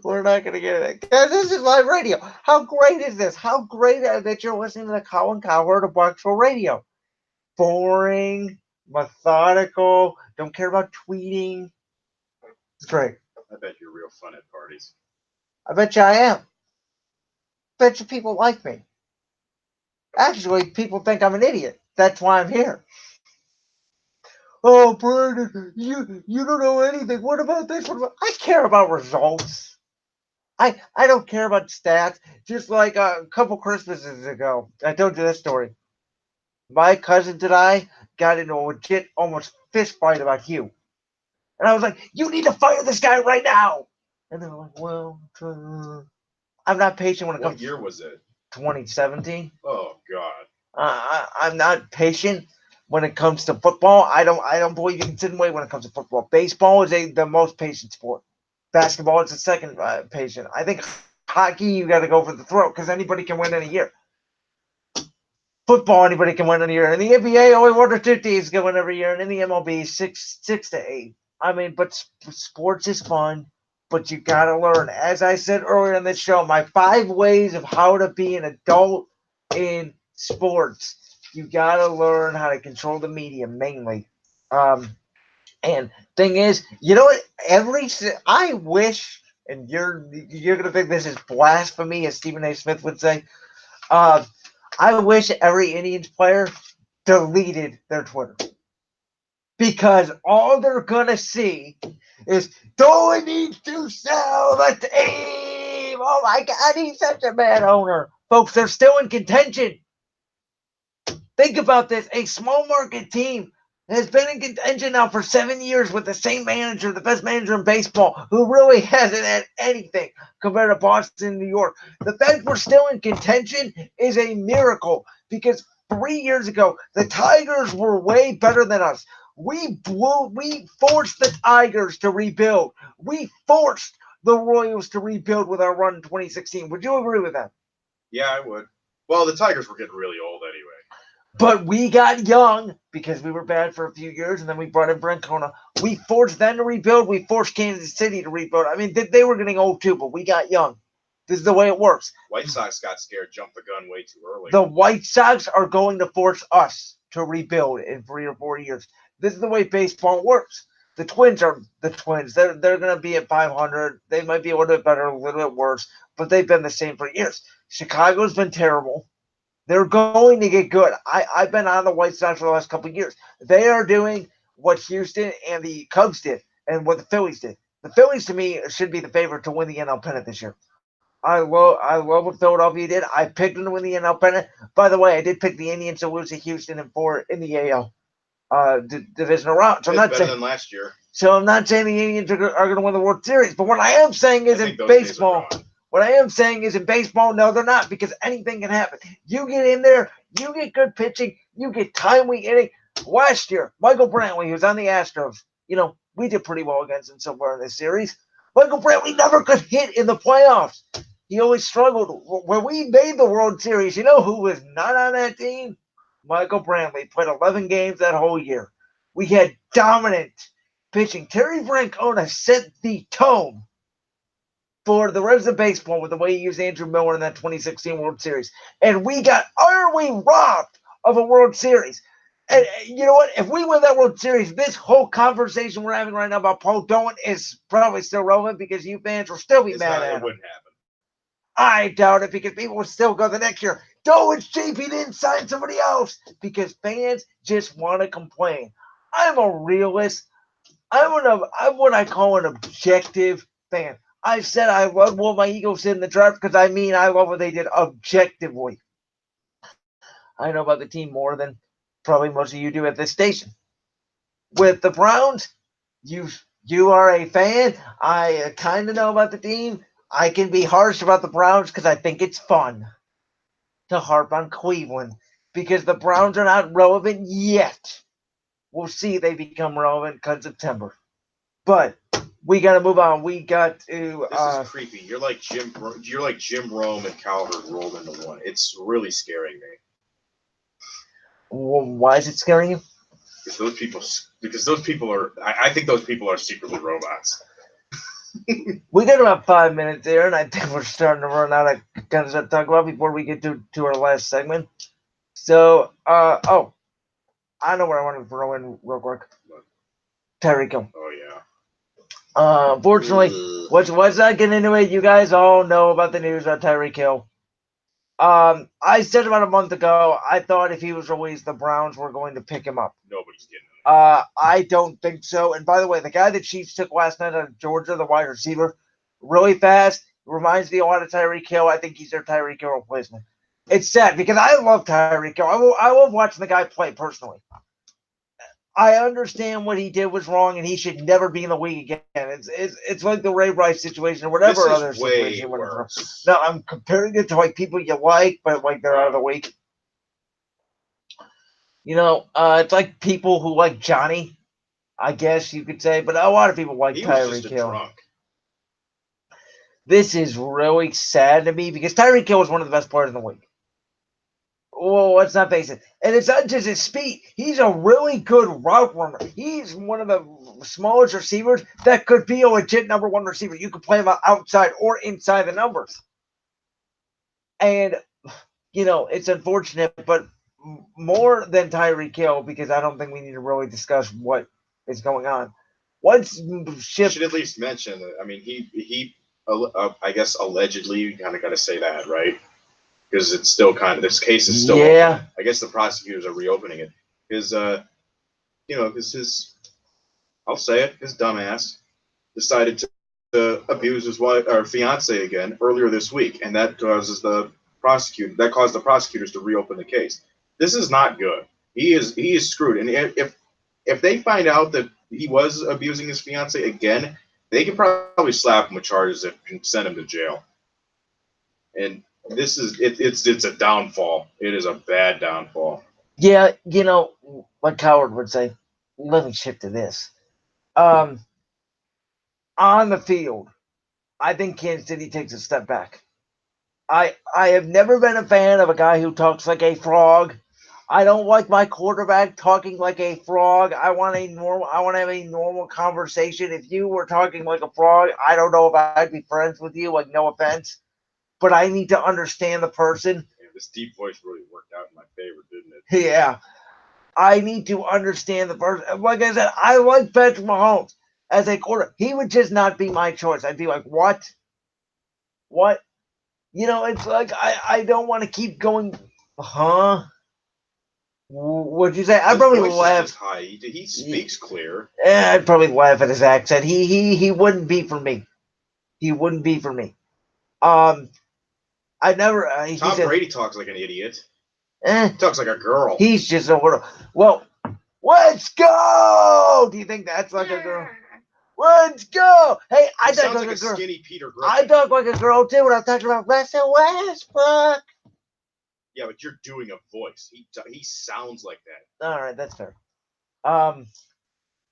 we're not gonna get it. Guys, this is live radio. How great is this? How great that you're listening to the Colin Cowherd of Barksville Radio. Boring, methodical, don't care about tweeting. It's great. I bet you're real fun at parties. I bet you I am. Bet you people like me. Actually, people think I'm an idiot. That's why I'm here. Oh, Brandon, you don't know anything. What about this? What about... I care about results. I don't care about stats. Just like a couple Christmases ago, I told you this story. My cousins and I got into a legit, almost fist fight about Hugh. And I was like, you need to fire this guy right now. And they were like, well, I'm not patient when it comes. What year was it? 2017. Oh, God. I'm not patient when it comes to football. I don't believe you can sit and wait when it comes to football. Baseball is the most patient sport. Basketball is the second patient. I think hockey, you got to go for the throat because anybody can win any year. Football, anybody can win any year. In the NBA, only 1 or 2 teams can win every year. And in the MLB, six to 8. I mean, but sports is fun. But you got to learn. As I said earlier in this show, my 5 ways of how to be an adult in sports. You got to learn how to control the media mainly. And thing is, you know what? I wish, and you're gonna think this is blasphemy, as Stephen A. Smith would say. I wish every Indians player deleted their Twitter because all they're gonna see is Dolan needs to sell the team. Oh my God, he's such a bad owner, folks. They're still in contention. Think about this: a small market team has been in contention now for 7 years with the same manager, the best manager in baseball, who really hasn't had anything compared to Boston and New York. The fact we're still in contention is a miracle because 3 years ago, the Tigers were way better than us. We forced the Tigers to rebuild. We forced the Royals to rebuild with our run in 2016. Would you agree with that? Yeah, I would. Well, the Tigers were getting really old anyway. But we got young because we were bad for a few years, and then we brought in Brancona. We forced them to rebuild. We forced Kansas City to rebuild. I mean, they were getting old too, but we got young. This is the way it works. White Sox got scared, jumped the gun way too early. The White Sox are going to force us to rebuild in 3 or 4 years. This is the way baseball works. The Twins are the Twins. They're going to be at 500. They might be a little bit better, a little bit worse, but they've been the same for years. Chicago's been terrible. They're going to get good. I've been on the White Sox for the last couple of years. They are doing what Houston and the Cubs did and what the Phillies did. The Phillies, to me, should be the favorite to win the NL pennant this year. I love what Philadelphia did. I picked them to win the NL pennant. By the way, I did pick the Indians to lose to Houston in the AL divisional round. So it's better than last year. So I'm not saying the Indians are going to win the World Series. But what I am saying is in baseball – what I am saying is in baseball, no, they're not, because anything can happen. You get in there, you get good pitching, you get timely hitting. Last year, Michael Brantley, who was on the Astros, we did pretty well against him so far in this series. Michael Brantley never could hit in the playoffs. He always struggled. When we made the World Series, you know who was not on that team? Michael Brantley. Played 11 games that whole year. We had dominant pitching. Terry Francona set the tone for the rest of baseball with the way he used Andrew Miller in that 2016 World Series. And we got utterly robbed of a World Series. And you know what? If we win that World Series, this whole conversation we're having right now about Paul Dolan is probably still relevant because you fans will still be mad at him. It wouldn't happen. I doubt it because people would still go the next year. Dolan's cheap. He didn't sign somebody else because fans just want to complain. I'm a realist. I'm what I call an objective fan. I said I love what my Eagles did in the draft because I love what they did objectively. I know about the team more than probably most of you do at this station. With the Browns, you are a fan. I kind of know about the team. I can be harsh about the Browns because I think it's fun to harp on Cleveland because the Browns are not relevant yet. We'll see if they become relevant come September. But we got to move on. We got to. This is creepy. You're like Jim Rome and Cowherd rolled into one. It's really scaring me. Well, why is it scaring you? Because because those people are. I think those people are secretly robots. We got about 5 minutes there, and I think we're starting to run out of kind of stuff to talk about before we get to our last segment. So, I know what I want to throw in real quick. Tyreek Hill. Oh yeah. Unfortunately, let's not get into it. You guys all know about the news about Tyreek Hill. I said about a month ago, I thought if he was released, the Browns were going to pick him up. Nobody's getting him. I don't think so. And by the way, the guy that Chiefs took last night out of Georgia, the wide receiver, really fast, reminds me a lot of Tyreek Hill. I think he's their Tyreek Hill replacement. It's sad because I love Tyreek Hill. I love watching the guy play personally. I understand what he did was wrong, and he should never be in the league again. It's like the Ray Rice situation or whatever This is other way situation. worse. No, I'm comparing it to like people you like, but like they're out of the league. You know, it's like people who like Johnny, I guess you could say, but a lot of people like He was Tyreek just a Hill. drunk. This is really sad to me because Tyreek Hill is one of the best players in the league. Well, let's not face it. And it's not just his speed. He's a really good route runner. He's one of the smallest receivers that could be a legit number one receiver. You could play him outside or inside the numbers. And, you know, it's unfortunate, but more than Tyreek Hill, because I don't think we need to really discuss what is going on. Once You should at least mention that. I mean, he I guess allegedly, you kind of got to say that, right? Because it's still this case is still open. I guess the prosecutors are reopening it because I'll say it, his dumbass decided to abuse his wife or fiance again earlier this week, and that caused the prosecutors to reopen the case. This is not good. He is screwed, and if they find out that he was abusing his fiance again, they can probably slap him with charges and send him to jail. And this is it's a downfall. It is a bad downfall. Yeah, you know, like Howard would say, let me shift to this. On the field, I think Kansas City takes a step back. I have never been a fan of a guy who talks like a frog. I don't like my quarterback talking like a frog. I want to have a normal conversation. If you were talking like a frog, I don't know if I'd be friends with you, like no offense. But I need to understand the person. Yeah, this deep voice really worked out in my favor, didn't it? Yeah. I need to understand the person. Like I said, I like Patrick Mahomes as a quarterback. He would just not be my choice. I'd be like, what? What? You know, it's like I don't want to keep going, huh? What'd you say? I'd probably laugh. High. He speaks clear. I'd probably laugh at his accent. He wouldn't be for me. He wouldn't be for me. I never. Tom Brady talks like an idiot. He talks like a girl. He's just a little. Well, let's go. Do you think that's like a girl? Let's go. Hey, I talk like a girl. Skinny Peter Griffin. I talk like a girl too when I'm talking about Russell Westbrook. Yeah, but you're doing a voice. He sounds like that. All right, that's fair.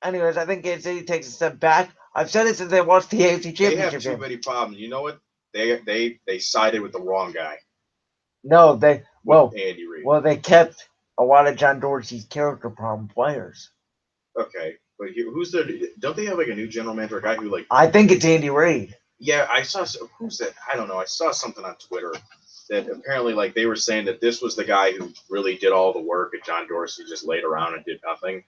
Anyways, I think Kansas City takes a step back. I've said it since they watched the AFC Championship. They have too many problems. You know what? They sided with the wrong guy. No, Andy Reid. Well, they kept a lot of John Dorsey's character problem players. Okay, but don't they have like a new general manager, a guy who like? I think it's Andy Reid. Yeah, I saw. Who's that? I don't know. I saw something on Twitter that apparently like they were saying that this was the guy who really did all the work, and John Dorsey just laid around and did nothing,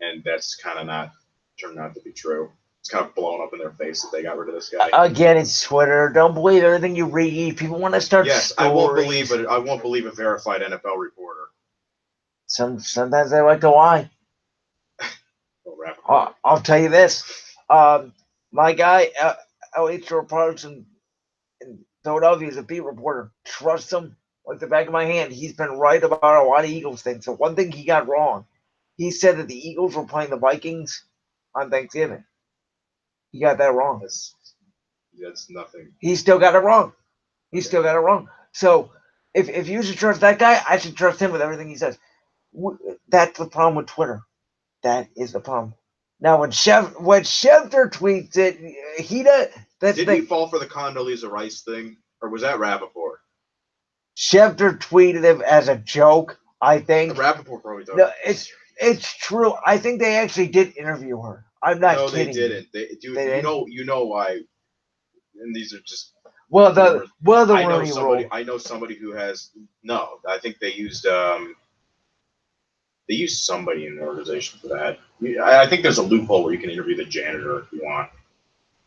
and that's kind of turned out to be true. It's kind of blown up in their face that they got rid of this guy. Again, it's Twitter. Don't believe everything you read. People want to start. Yes, stories. I won't believe a verified NFL reporter. Sometimes they like to lie. Well, I'll tell you this. My guy, LH Products in Philadelphia, is a beat reporter. Trust him like the back of my hand. He's been right about a lot of Eagles things. So one thing he got wrong, he said that the Eagles were playing the Vikings on Thanksgiving. He got that wrong. That's nothing. He still got it wrong. Still got it wrong. So if you should trust that guy, I should trust him with everything he says. That's the problem with Twitter. That is the problem. Now when Schefter tweets it, he does. Did he fall for the Condoleezza Rice thing, or was that Rappaport? Schefter tweeted him as a joke. I think Rappaport probably thought. No, It's true. I think they actually did interview her. I'm not No, kidding. they didn't. Dude, They didn't? you know why? And these are just Well, the rumors. I know Rooney somebody. Rule. I know somebody who has. No, I think they used somebody in the organization for that. I think there's a loophole where you can interview the janitor if you want.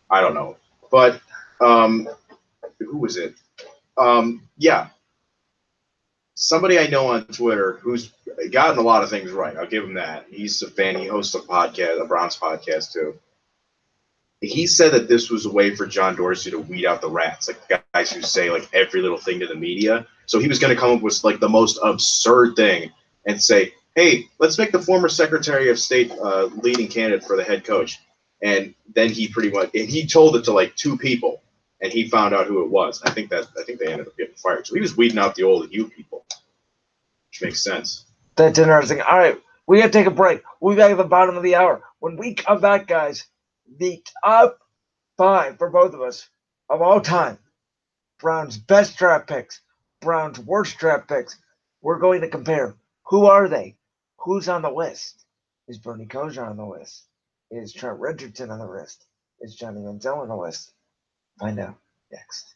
I don't know, but who was it? Yeah, somebody I know on Twitter who's gotten a lot of things right. I'll give him that. He's a fan. He hosts a podcast, a Browns podcast too. He said that this was a way for John Dorsey to weed out the rats, like guys who say like every little thing to the media. So he was going to come up with like the most absurd thing and say, "Hey, let's make the former Secretary of State leading candidate for the head coach." And then he told it to like two people, and he found out who it was. I think they ended up getting fired. So he was weeding out the old you people, which makes sense. That's interesting. All right, we got to take a break. We'll be back at the bottom of the hour. When we come back, guys, the top 5 for both of us of all time. Brown's best draft picks, Brown's worst draft picks. We're going to compare. Who are they? Who's on the list? Is Bernie Kosar on the list? Is Trent Richardson on the list? Is Johnny Manziel on the list? Find out next.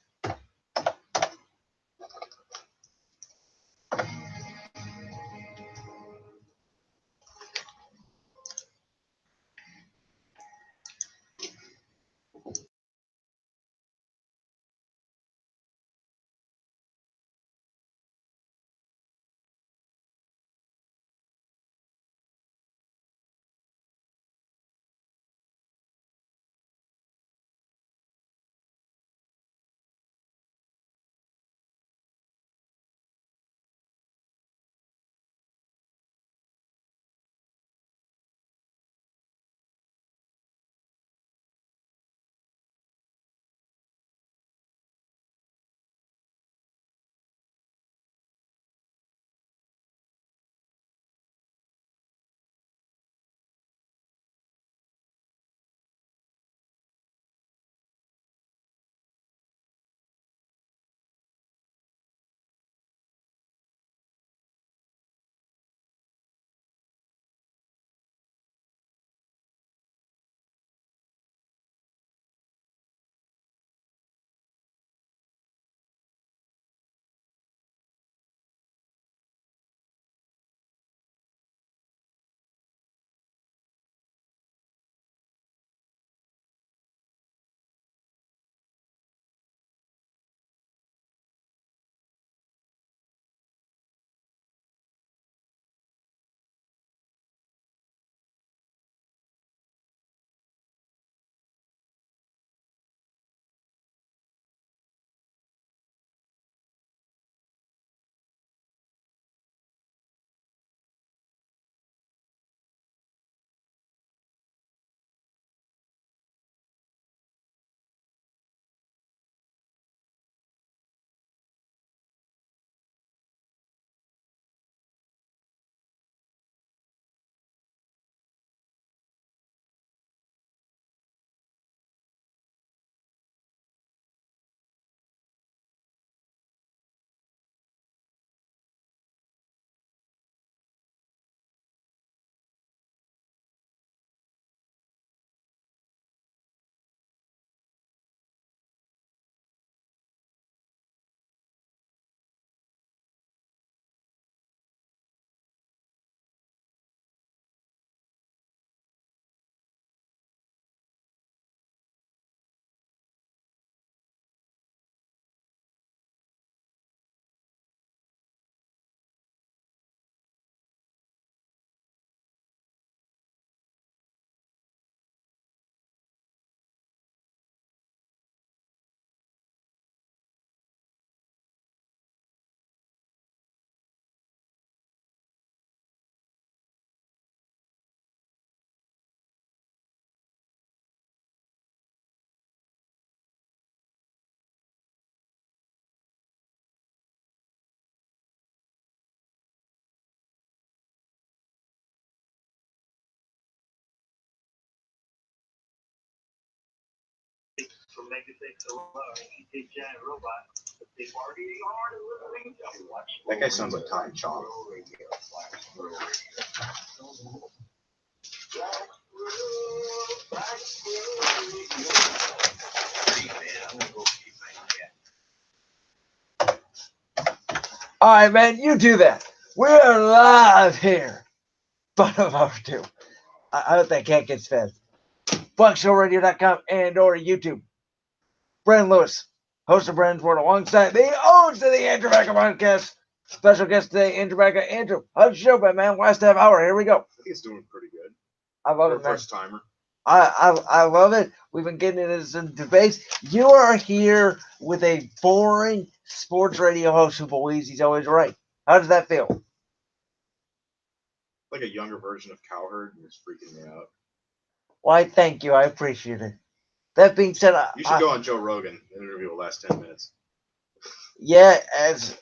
From making things so low, he did giant robot. That guy sounds like Tommy Chong. All right, man, you do that. We're live here. But of our two. I hope that cat gets fed. BuckshowRadio.com and or YouTube. Brandon Lewis, host of Brandon's World, alongside the host of the Andrew Baca Podcast. Special guest today, Andrew Baca. Andrew, how's the show been, man? Last half hour. Here we go. I think it's doing pretty good. I love For it, a man. first timer. I love it. We've been getting into some debates. You are here with a boring sports radio host who believes he's always right. How does that feel? Like a younger version of Cowherd, and it's freaking me out. Why, thank you. I appreciate it. That being said, You should go on Joe Rogan and interview the last 10 minutes. Yeah, as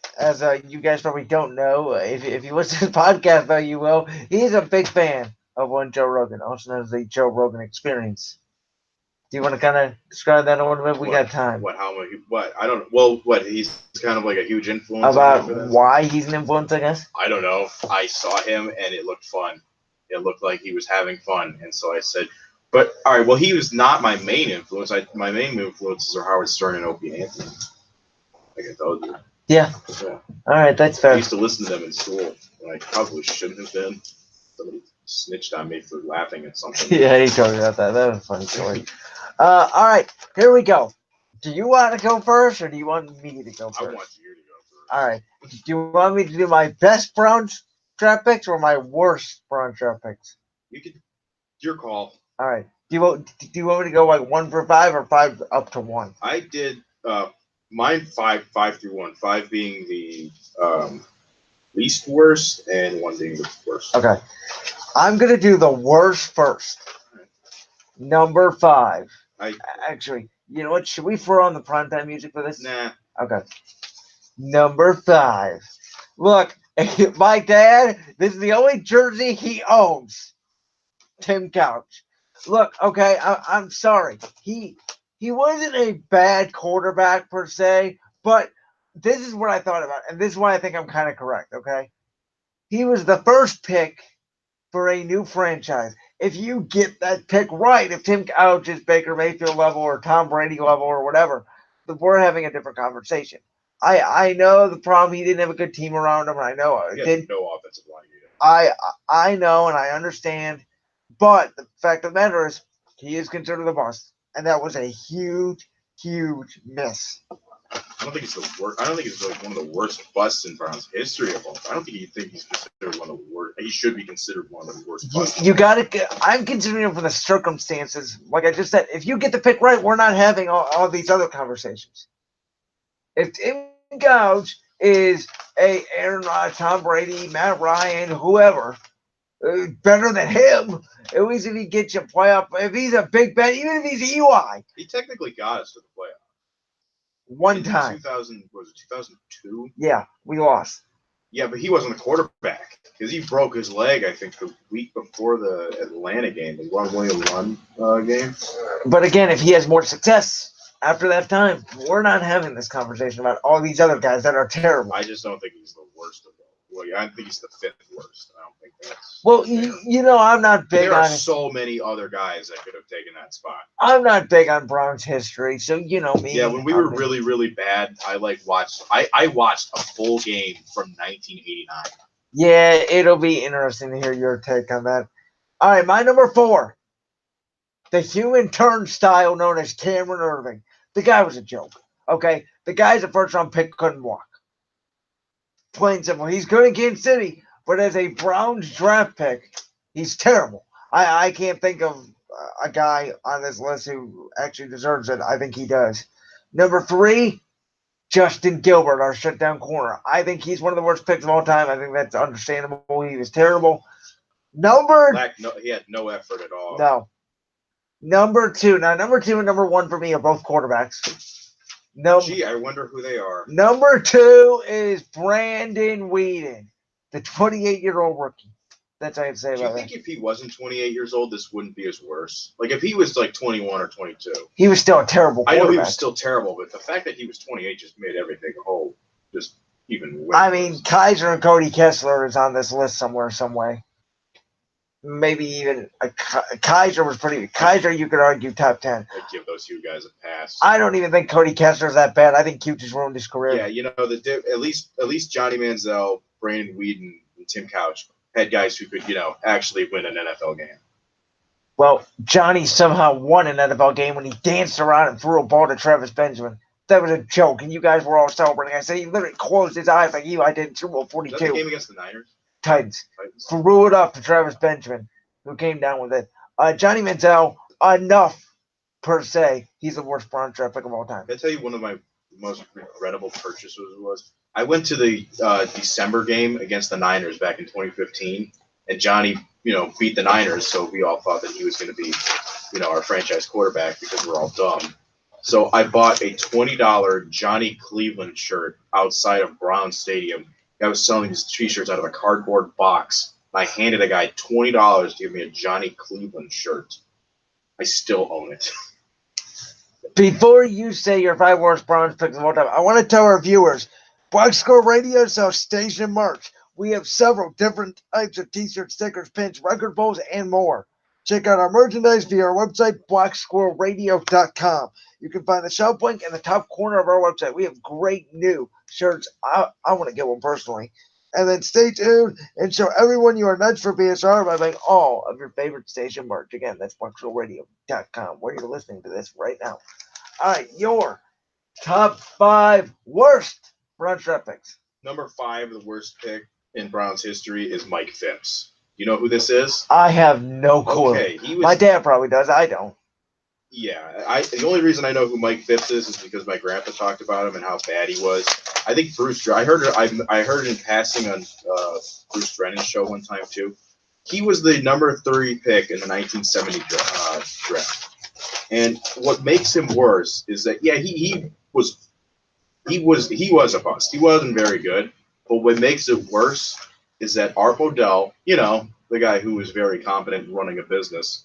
you guys probably don't know, if you listen to the podcast, though, you will. He's a big fan of one Joe Rogan, also known as the Joe Rogan Experience. Do you want to kind of describe that a little bit? We got time. What? How much? What? I don't. Well, what? He's kind of like a huge influence. About why he's an influence, I guess. I don't know. I saw him and it looked fun. It looked like he was having fun, and so I said, "But all right, well, he was not my main influence. My main influences are Howard Stern and Opie Anthony. Like I told you." Yeah. All right, that's fair. I used to listen to them in school, and I probably shouldn't have been. Somebody snitched on me for laughing at something. Yeah, he told me about that. That was a funny story. All right, here we go. Do you want to go first, or do you want me to go first? I want you to go first. All right. Do you want me to do my best Browns draft picks or my worst Browns draft picks? You could. Your call. All right. Do you want me to go like 1 for 5 or 5 up to 1? I did mine 5 through 1. 5 being the least worst, and 1 being the worst. Okay. I'm gonna do the worst first. Number 5. Actually, you know what? Should we throw on the primetime music for this? Nah. Okay. Number 5. Look, my dad, this is the only jersey he owns. Tim Couch. Look, okay, I'm sorry. He wasn't a bad quarterback per se, but this is what I thought about, and this is why I think I'm kind of correct, okay? He was the first pick for a new franchise. If you get that pick right, if Tim Couch is Baker Mayfield level or Tom Brady level or whatever, we're having a different conversation. I know the problem, he didn't have a good team around him, and I know he had no offensive line either. I know and I understand, but the fact of the matter is he is considered a bust, and that was a huge, huge miss. I don't think it's the worst. I don't think it's like one of the worst busts in Browns history of all time. I don't think he's considered one of the worst. He should be considered one of the worst busts. You got to. I'm considering him for the circumstances. Like I just said, if you get the pick right, we're not having all these other conversations. If Tim Couch is a Aaron Rodgers, Tom Brady, Matt Ryan, whoever, better than him, at least if he gets you playoff, if he's a Big Ben, even if he's EY. He technically got us to the playoffs. One time. 2002? Yeah, we lost. Yeah, but he wasn't the quarterback because he broke his leg, I think, the week before the Atlanta game, the William Run game. But again, if he has more success after that time, we're not having this conversation about all these other guys that are terrible. I just don't think he's the worst of them. Well, yeah, I think he's the 5th worst. I don't think that's. Well, you know, I'm not big on. There are so many other guys that could have taken that spot. I'm not big on Browns history, so you know me. Yeah, when we were really, really bad, I watched a full game from 1989. Yeah, it'll be interesting to hear your take on that. All right, my number 4, the human turnstile known as Cameron Irving. The guy was a joke. Okay, the guy's a first-round pick, couldn't walk. Plain simple. He's good in Kansas City, but as a Browns draft pick, he's terrible. I can't think of a guy on this list who actually deserves it. I think he does. Number 3, Justin Gilbert, our shutdown corner. I think he's one of the worst picks of all time. I think that's understandable. He was terrible. He had no effort at all. No. Number 2. Now, number 2 and number 1 for me are both quarterbacks. Gee, I wonder who they are. Number 2 is Brandon Weeden, the 28-year-old rookie. That's all I can say Do you about think that. if he wasn't 28 years old, this wouldn't be as worse? Like if he was like 21 or 22. He was still a terrible I know quarterback. he was still terrible, but the fact that he was 28 just made everything whole just even way I worse. mean, Kaiser and Cody Kessler is on this list somewhere, some way. Maybe even Kaiser was pretty. Kaiser, you could argue top 10. I'd give those two guys a pass. I don't even think Cody Kessler is that bad. I think Q just ruined his career. Yeah, you know, at least Johnny Manziel, Brandon Whedon, and Tim Couch had guys who could, actually win an NFL game. Well, Johnny somehow won an NFL game when he danced around and threw a ball to Travis Benjamin. That was a joke, and you guys were all celebrating. I said he literally closed his eyes like I did in Super Bowl 42. Was that the game against the Niners? Titans. Threw it up to Travis Benjamin, who came down with it. Johnny Manziel, enough per se. He's the worst Brown draft pick of all time. I'll tell you one of my most regrettable purchases was I went to the December game against the Niners back in 2015, and Johnny, beat the Niners, so we all thought that he was going to be, our franchise quarterback because we're all dumb. So I bought a $20 Johnny Cleveland shirt outside of Brown Stadium. I was selling these T-shirts out of a cardboard box. I handed a guy $20 to give me a Johnny Cleveland shirt. I still own it. Before you say your 5 worst Browns picks of all time, I want to tell our viewers, Box Score Radio sells station merch. We have several different types of T-shirts, stickers, pins, record bowls, and more. Check out our merchandise via our website, boxscoreradio.com. You can find the shop link in the top corner of our website. We have great new shirts. I want to get one personally. And then stay tuned and show everyone you are nuts for BSR by buying all of your favorite station merch. Again, that's boxscoreradio.com, where you're listening to this right now. All right, your top 5 worst Browns draft picks. Number 5, the worst pick in Browns history is Mike Phipps. You know who this is? I have no clue. Okay, my dad probably does. I don't. Yeah, the only reason I know who Mike Phipps is because my grandpa talked about him and how bad he was. I think I heard it in passing on Bruce Brennan's show one time too. He was the number 3 pick in the 1970 draft. And what makes him worse is that he was a bust. He wasn't very good. But what makes it worse is that Art Modell, the guy who was very competent in running a business,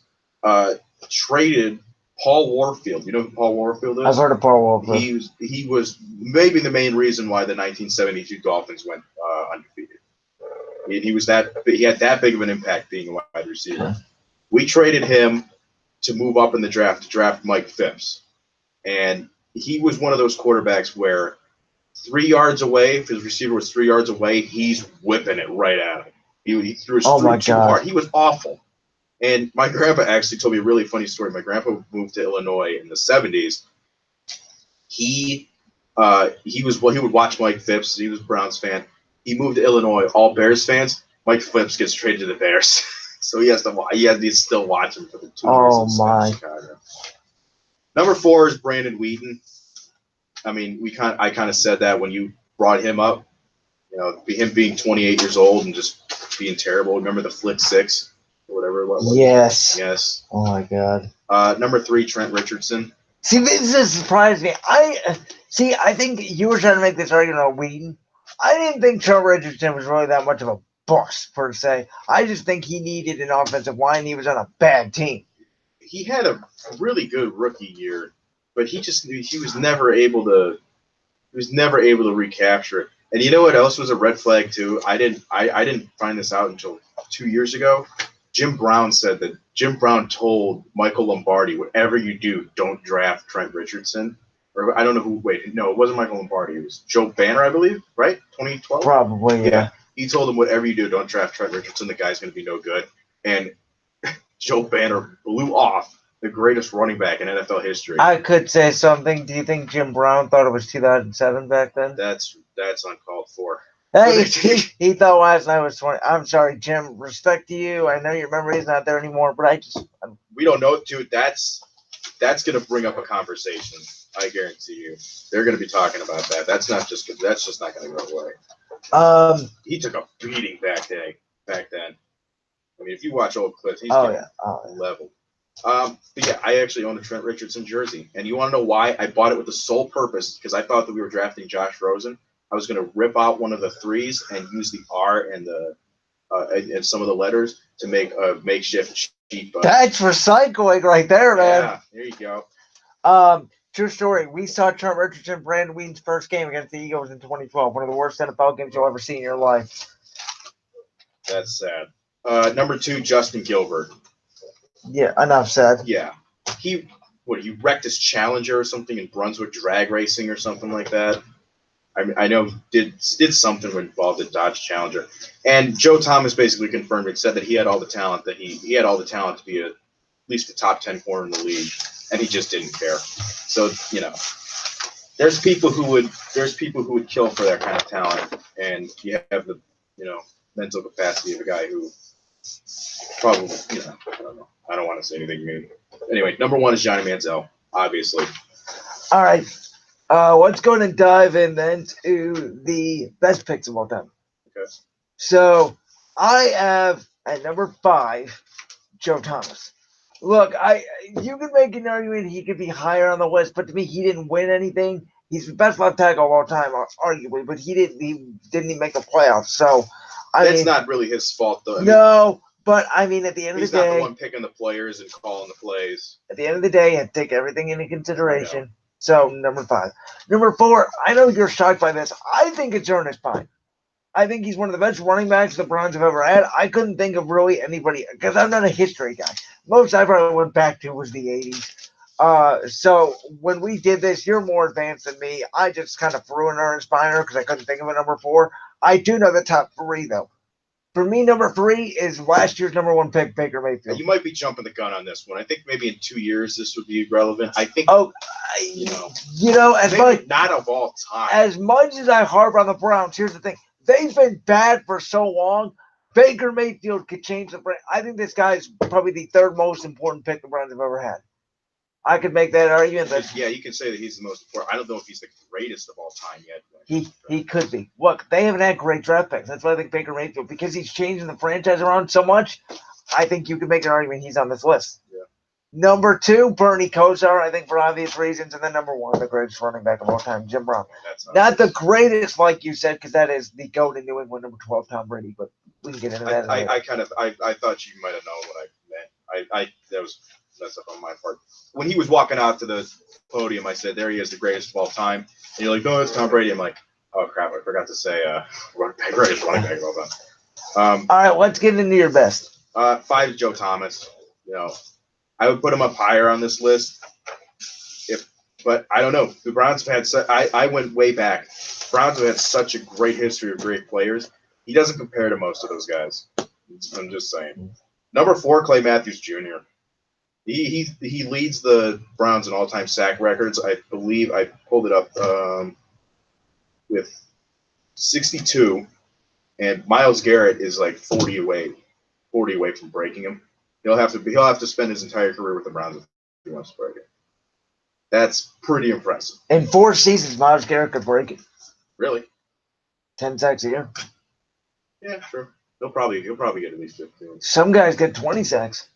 traded Paul Warfield. You know who Paul Warfield is? I've heard of Paul Warfield. He was maybe the main reason why the 1972 Dolphins went undefeated. He had that big of an impact being a wide receiver. Yeah. We traded him to move up in the draft to draft Mike Phipps, and he was one of those quarterbacks where 3 yards away, if his receiver was 3 yards away, he's whipping it right at him. He threw his too hard. He was awful. And my grandpa actually told me a really funny story. My grandpa moved to Illinois in the 70s. He would watch Mike Phipps. He was a Browns fan. He moved to Illinois, all Bears fans. Mike Phipps gets traded to the Bears. So he has to still watch him for the 2 years in Chicago. Number 4 is Brandon Whedon. I mean, I kind of said that when you brought him up. Him being 28 years old and just being terrible. Remember the Flick 6 or whatever it was? Yes. Oh my God. Number 3, Trent Richardson. See, this has surprised me. I think you were trying to make this argument on Whedon. I didn't think Trent Richardson was really that much of a bust per se. I just think he needed an offensive line. He was on a bad team. He had a really good rookie year, but he was never able to recapture it. And you know what else was a red flag too? I didn't find this out until 2 years ago. Jim Brown said that Jim Brown told Michael Lombardi, whatever you do, don't draft Trent Richardson. Or I don't know who. Wait, no, it wasn't Michael Lombardi. It was Joe Banner, I believe, right? 2012? Probably, yeah. He told him, whatever you do, don't draft Trent Richardson. The guy's going to be no good. And Joe Banner blew off the greatest running back in NFL history. I could say something. Do you think Jim Brown thought it was 2007 back then? That's uncalled for. Hey, he thought last night was 20. I'm sorry, Jim. Respect to you. I know your memory's not there anymore, but we don't know, dude. That's going to bring up a conversation. I guarantee you, they're going to be talking about that. That's just not going to go away. He took a beating back then. I mean, if you watch old clips, he's level. But yeah, I actually own a Trent Richardson jersey, and you want to know why? I bought it with the sole purpose because I thought that we were drafting Josh Rosen. I was going to rip out one of the 3s and use the R and the and some of the letters to make a makeshift sheet. That's recycling right there, man. Yeah, there you go. True story. We saw Trent Richardson, Brandon Whedon's first game against the Eagles in 2012. One of the worst NFL games you'll ever see in your life. That's sad. Number 2, Justin Gilbert. Yeah, enough said. Yeah. He wrecked his Challenger or something in Brunswick drag racing or something like that. I know he did something involved in Dodge Challenger. And Joe Thomas basically confirmed it, said that he had all the talent he had all the talent to be at least a top 10 corner in the league, and he just didn't care. So, there's people who would kill for that kind of talent, and you have the, mental capacity of a guy who probably, I don't know. I don't want to say anything mean. Anyway, number 1 is Johnny Manziel, obviously. All right. Let's go ahead and dive in then to the best picks of all time. Okay. So I have at number 5, Joe Thomas. Look, you could make an argument he could be higher on the list, but to me, he didn't win anything. He's the best left tackle of all time, arguably, but he didn't even make the playoffs. So that's not really his fault, though. But I mean, at the end of the day, he's not the one picking the players and calling the plays. At the end of the day, you have to take everything into consideration. So, number 5. Number 4, I know you're shocked by this. I think it's Ernest Pine. I think he's one of the best running backs the Browns have ever had. I couldn't think of really anybody, because I'm not a history guy. Most I probably went back to was the 80s. So, when we did this, you're more advanced than me. I just kind of threw in Ernest Pine because I couldn't think of a number 4. I do know the top 3, though. For me, number 3 is last year's number 1 pick, Baker Mayfield. You might be jumping the gun on this one. I think maybe in 2 years this would be relevant. I think. Not of all time. As much as I harp on the Browns, here's the thing: they've been bad for so long. Baker Mayfield could change the brand. I think this guy is probably the 3rd most important pick the Browns have ever had. I could make that argument. You can say that he's the most important. I don't know if he's the greatest of all time yet. He could be. Look, they haven't had great draft picks. That's why I think Baker Mayfield, because he's changing the franchise around so much, I think you could make an argument he's on this list. Yeah. Number 2, Bernie Kosar, I think for obvious reasons. And then number 1, the greatest running back of all time, Jim Brown. Not the greatest, like you said, because that is the GOAT in New England, number 12, Tom Brady. But we can get into that. I thought you might have known what I meant. That was messed up on my part. When he was walking out to the podium, I said, there he is, the greatest of all time. And you're like, no, it's Tom Brady. I'm like, oh, crap, I forgot to say greatest running back of all time. All right, let's get into your best. 5 is Joe Thomas. I would put him up higher on this list. But I don't know. The Browns have had I went way back. Browns have had such a great history of great players. He doesn't compare to most of those guys. I'm just saying. Number 4, Clay Matthews Jr. He leads the Browns in all-time sack records. I believe I pulled it up with 62, and Myles Garrett is like 40 away from breaking him. He'll have to spend his entire career with the Browns if he wants to break it. That's pretty impressive. In 4 seasons, Myles Garrett could break it. Really? 10 sacks a year. Yeah, sure. He'll probably get at least 15. Some guys get 20 sacks.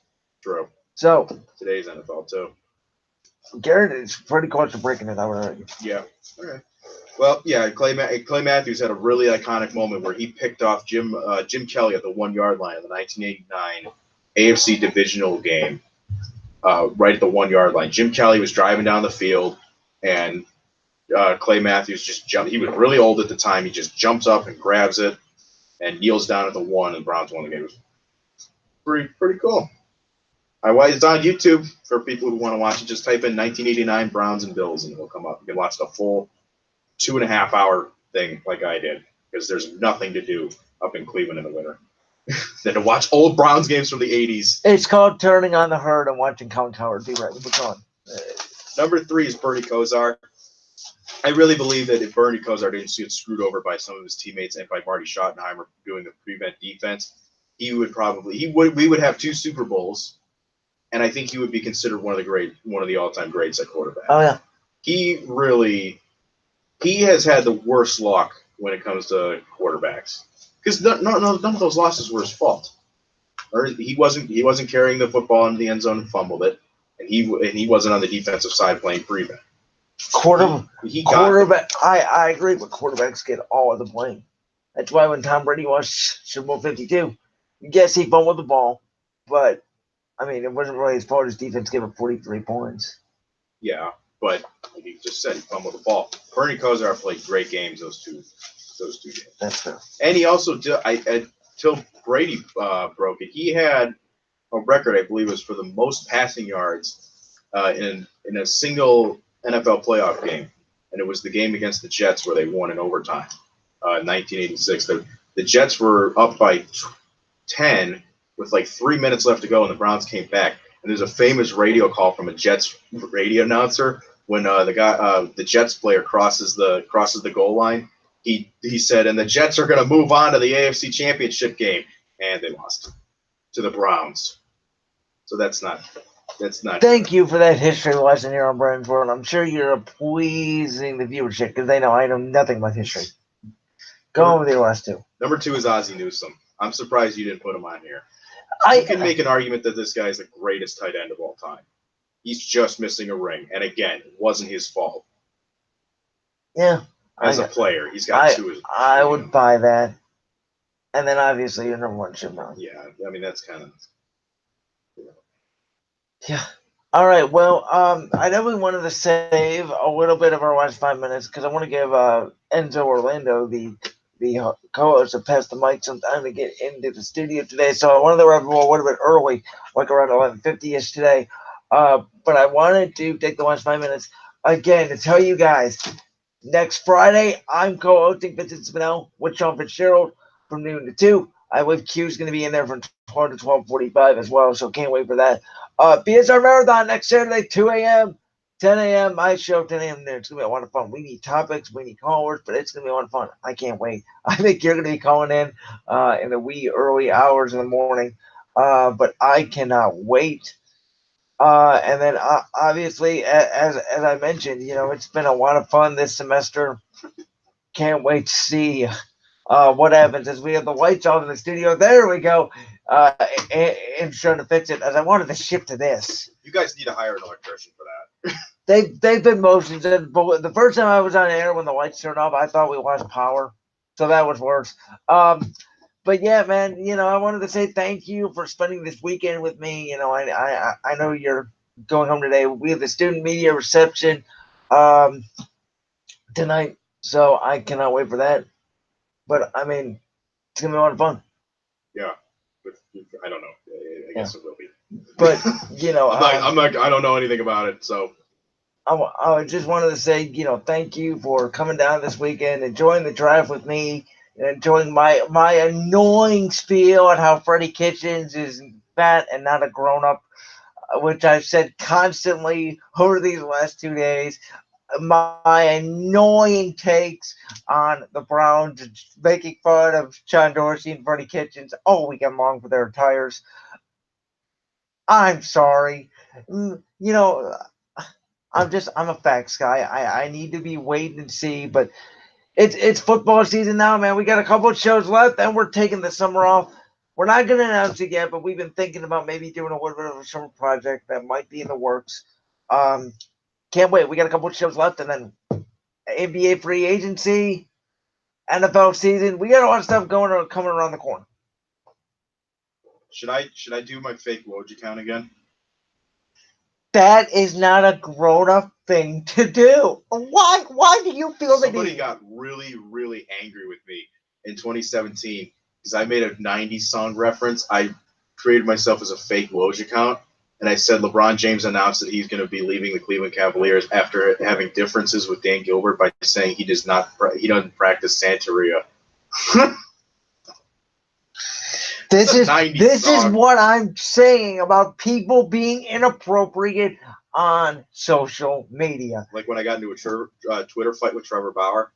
True. So today's NFL too. Garrett is pretty close to breaking it, I would argue. Yeah. All right. Well, yeah, Clay Matthews had a really iconic moment where he picked off Jim Kelly at the 1-yard line in the 1989 AFC divisional game, right at the 1-yard line. Jim Kelly was driving down the field, and Clay Matthews just jumped. He was really old at the time. He just jumps up and grabs it and kneels down at the 1, and Browns won the game. It was pretty cool. It's on YouTube for people who want to watch it. Just type in 1989 Browns and Bills, and it will come up. You can watch the full 2.5-hour thing like I did, because there's nothing to do up in Cleveland in the winter than to watch old Browns games from the 80s. It's called turning on the herd and watching Count Howard be right. What's on? Number 3 is Bernie Kosar. I really believe that if Bernie Kosar didn't get screwed over by some of his teammates and by Marty Schottenheimer doing the prevent defense, we would have 2 Super Bowls. And I think he would be considered one of the all-time greats at quarterback. Oh yeah, he has had the worst luck when it comes to quarterbacks, because none of those losses were his fault. Or he wasn't carrying the football into the end zone and fumbled it, and he wasn't on the defensive side playing prevent. Quarterback. I agree, but quarterbacks get all of the blame. That's why when Tom Brady was Super Bowl 52, Yes, he fumbled the ball, but I mean, it wasn't really his fault. His defense gave up 43 points. Yeah, but like you just said, he fumbled the ball. Bernie Kosar played great games those two games. That's true. And he also did. Till Brady broke it, he had a record, I believe, was for the most passing yards in a single NFL playoff game, and it was the game against the Jets where they won in overtime, 1986. The Jets were up by 10 with like 3 minutes left to go, and the Browns came back. And there's a famous radio call from a Jets radio announcer when the Jets player crosses the goal line. He said, and the Jets are going to move on to the AFC Championship game, and they lost to the Browns. So that's not. Thank you for that history lesson here on Brandon's World. I'm sure you're pleasing the viewership because they know I know nothing about history. Go on with your last two. Number 2 is Ozzie Newsome. I'm surprised you didn't put him on here. You can make an argument that this guy is the greatest tight end of all time. He's just missing a ring, and again, it wasn't his fault. Yeah. As a player, he's got 2. I would buy that. And then obviously your number 1 should know. Yeah, I mean that's kind of. Yeah. All right. Well, I know we wanted to save a little bit of our last 5 minutes because I want to give Enzo Orlando, the co-host, to pass the mic some time to get into the studio today. So I wanted to wrap up a little bit early, like around 11:50ish today. But I wanted to take the last 5 minutes again to tell you guys. Next Friday, I'm co-hosting Vincent Spinell with Sean Fitzgerald from noon to 2. I believe Q's going to be in there from 12 to 12:45 as well, so can't wait for that. BSR Marathon next Saturday, 2 a.m., 10 a.m., my show, 10 a.m. there. It's going to be a lot of fun. We need topics, we need callers, but it's going to be a lot of fun. I can't wait. I think you're going to be calling in the wee early hours in the morning, but I cannot wait. And then obviously, as I mentioned, it's been a lot of fun this semester. Can't wait to see what happens as we have the lights on in the studio. There we go. And trying to fix it as I wanted to shift to this. You guys need to hire an electrician for that. They've been motions, but the first time I was on air when the lights turned off, I thought we lost power, so that was worse. But yeah, man, I wanted to say thank you for spending this weekend with me. I know you're going home today. We have the student media reception tonight, so I cannot wait for that. But I mean, it's gonna be a lot of fun. Yeah, but I don't know. I guess it will be. But I don't know anything about it, so. I just wanted to say, thank you for coming down this weekend, enjoying the drive with me. Enjoying my annoying spiel on how Freddie Kitchens is fat and not a grown-up, which I've said constantly over these last 2 days. My annoying takes on the Browns, making fun of John Dorsey and Freddie Kitchens all weekend long for their tires. I'm sorry. I'm a facts guy. I need to be waiting and see, but It's football season now, man. We got a couple of shows left, and we're taking the summer off. We're not going to announce it yet, but we've been thinking about maybe doing a little bit of a summer project that might be in the works. Can't wait. We got a couple of shows left, and then NBA free agency, NFL season. We got a lot of stuff coming around the corner. Should I do my fake Woj account again? That is not a grown-up thing to do. Why do you feel that somebody got really, really angry with me in 2017 because I made a 90s song reference? I created myself as a fake Woj account, and I said LeBron James announced that he's going to be leaving the Cleveland Cavaliers after having differences with Dan Gilbert by saying he doesn't practice Santeria. This is what I'm saying about people being inappropriate on social media. Like when I got into a Twitter fight with Trevor Bauer.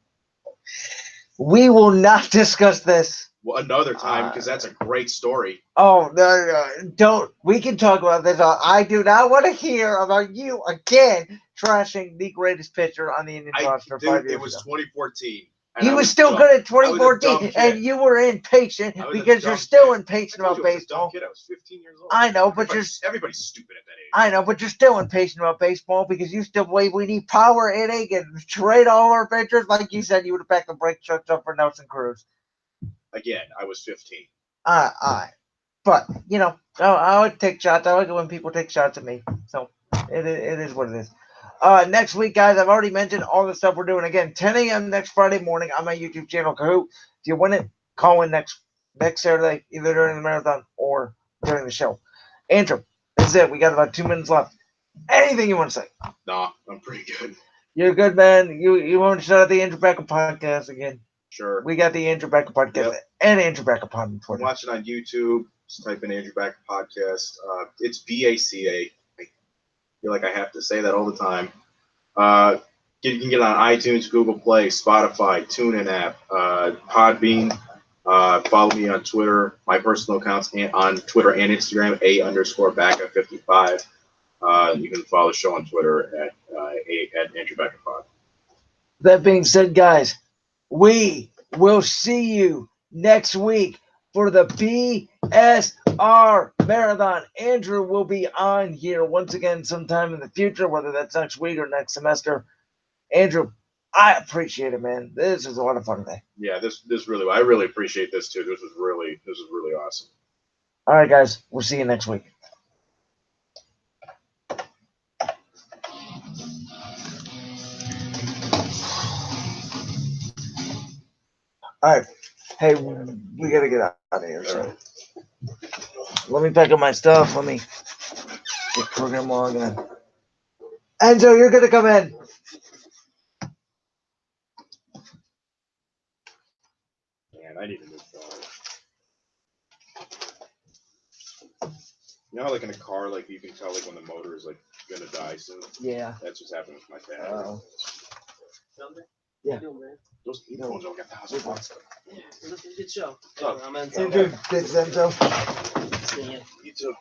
We will not discuss this. Well, another time, because that's a great story. Oh, no, don't. We can talk about this. I do not want to hear about you again trashing the greatest pitcher on the Indian roster 5 years ago. It was 2014. You were still good at 2014, and you were impatient because you're still impatient about baseball. I was 15 years old. I know, but everybody's stupid at that age. I know, but you're still impatient about baseball because you still believe we need power inning and trade all our pitchers. Like you said, you would have backed the brake trucks up for Nelson Cruz. Again, I was 15. All right. But, you know, I would take shots. I like it when people take shots at me. So it is what it is. Next week, guys, I've already mentioned all the stuff we're doing. Again, 10 a.m. next Friday morning on my YouTube channel, Kahoot. If you win it, call in next Saturday, either during the marathon or during the show. Andrew, that's it. We got about 2 minutes left. Anything you want to say? Nah, I'm pretty good. You're good, man. You want to shout out the Andrew Baca Podcast again? Sure. We got the Andrew Baca Podcast and Andrew Baca Pod on Twitter. Watch it on YouTube. Just type in Andrew Baca Podcast. It's BACA. I feel like I have to say that all the time. You can get it on iTunes, Google Play, Spotify, TuneIn app, Podbean. Follow me on Twitter, my personal accounts on Twitter and Instagram, _Baca55. You can follow the show on Twitter at Andrew Baca Pod. That being said, guys, we will see you next week for the BSR Marathon. Andrew will be on here once again sometime in the future, whether that's next week or next semester. Andrew, I appreciate it, man. This is a lot of fun today. Yeah, this really, I really appreciate this too. This was really awesome. All right, guys, we'll see you next week. All right. Hey, we got to get out of here. So let me pack up my stuff. Let me get program log in. Enzo, you're going to come in. Man, I need a new phone. You know how, like, in a car, like, you can tell, like, when the motor is, like, going to die soon? Yeah. That's what's happening with my battery. Oh. Yeah. Those headphones don't get $1,000. Yeah, it was a good show. Oh, I'm in. Dude, thanks, Enzo. See you. You too.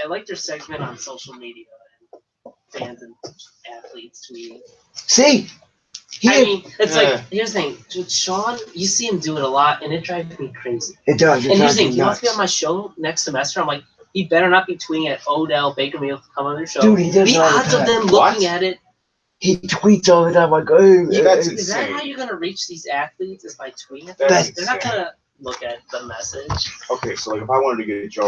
I liked your segment on social media and fans and athletes tweeting. See? I mean, it's like, here's the thing. Dude, Sean, you see him do it a lot, and it drives me crazy. It does. And here's the thing. He wants to be on my show next semester. I'm like, he better not be tweeting at Odell Baker Mayfield to come on your show. Dude, he does the all the odds of time. them looking at it. He tweets all the time like, oh, That's Is that insane. how you're going to reach these athletes? Is by tweeting at them? That's They're not insane. going to look at the message. Okay, so, like, if I wanted to get Joe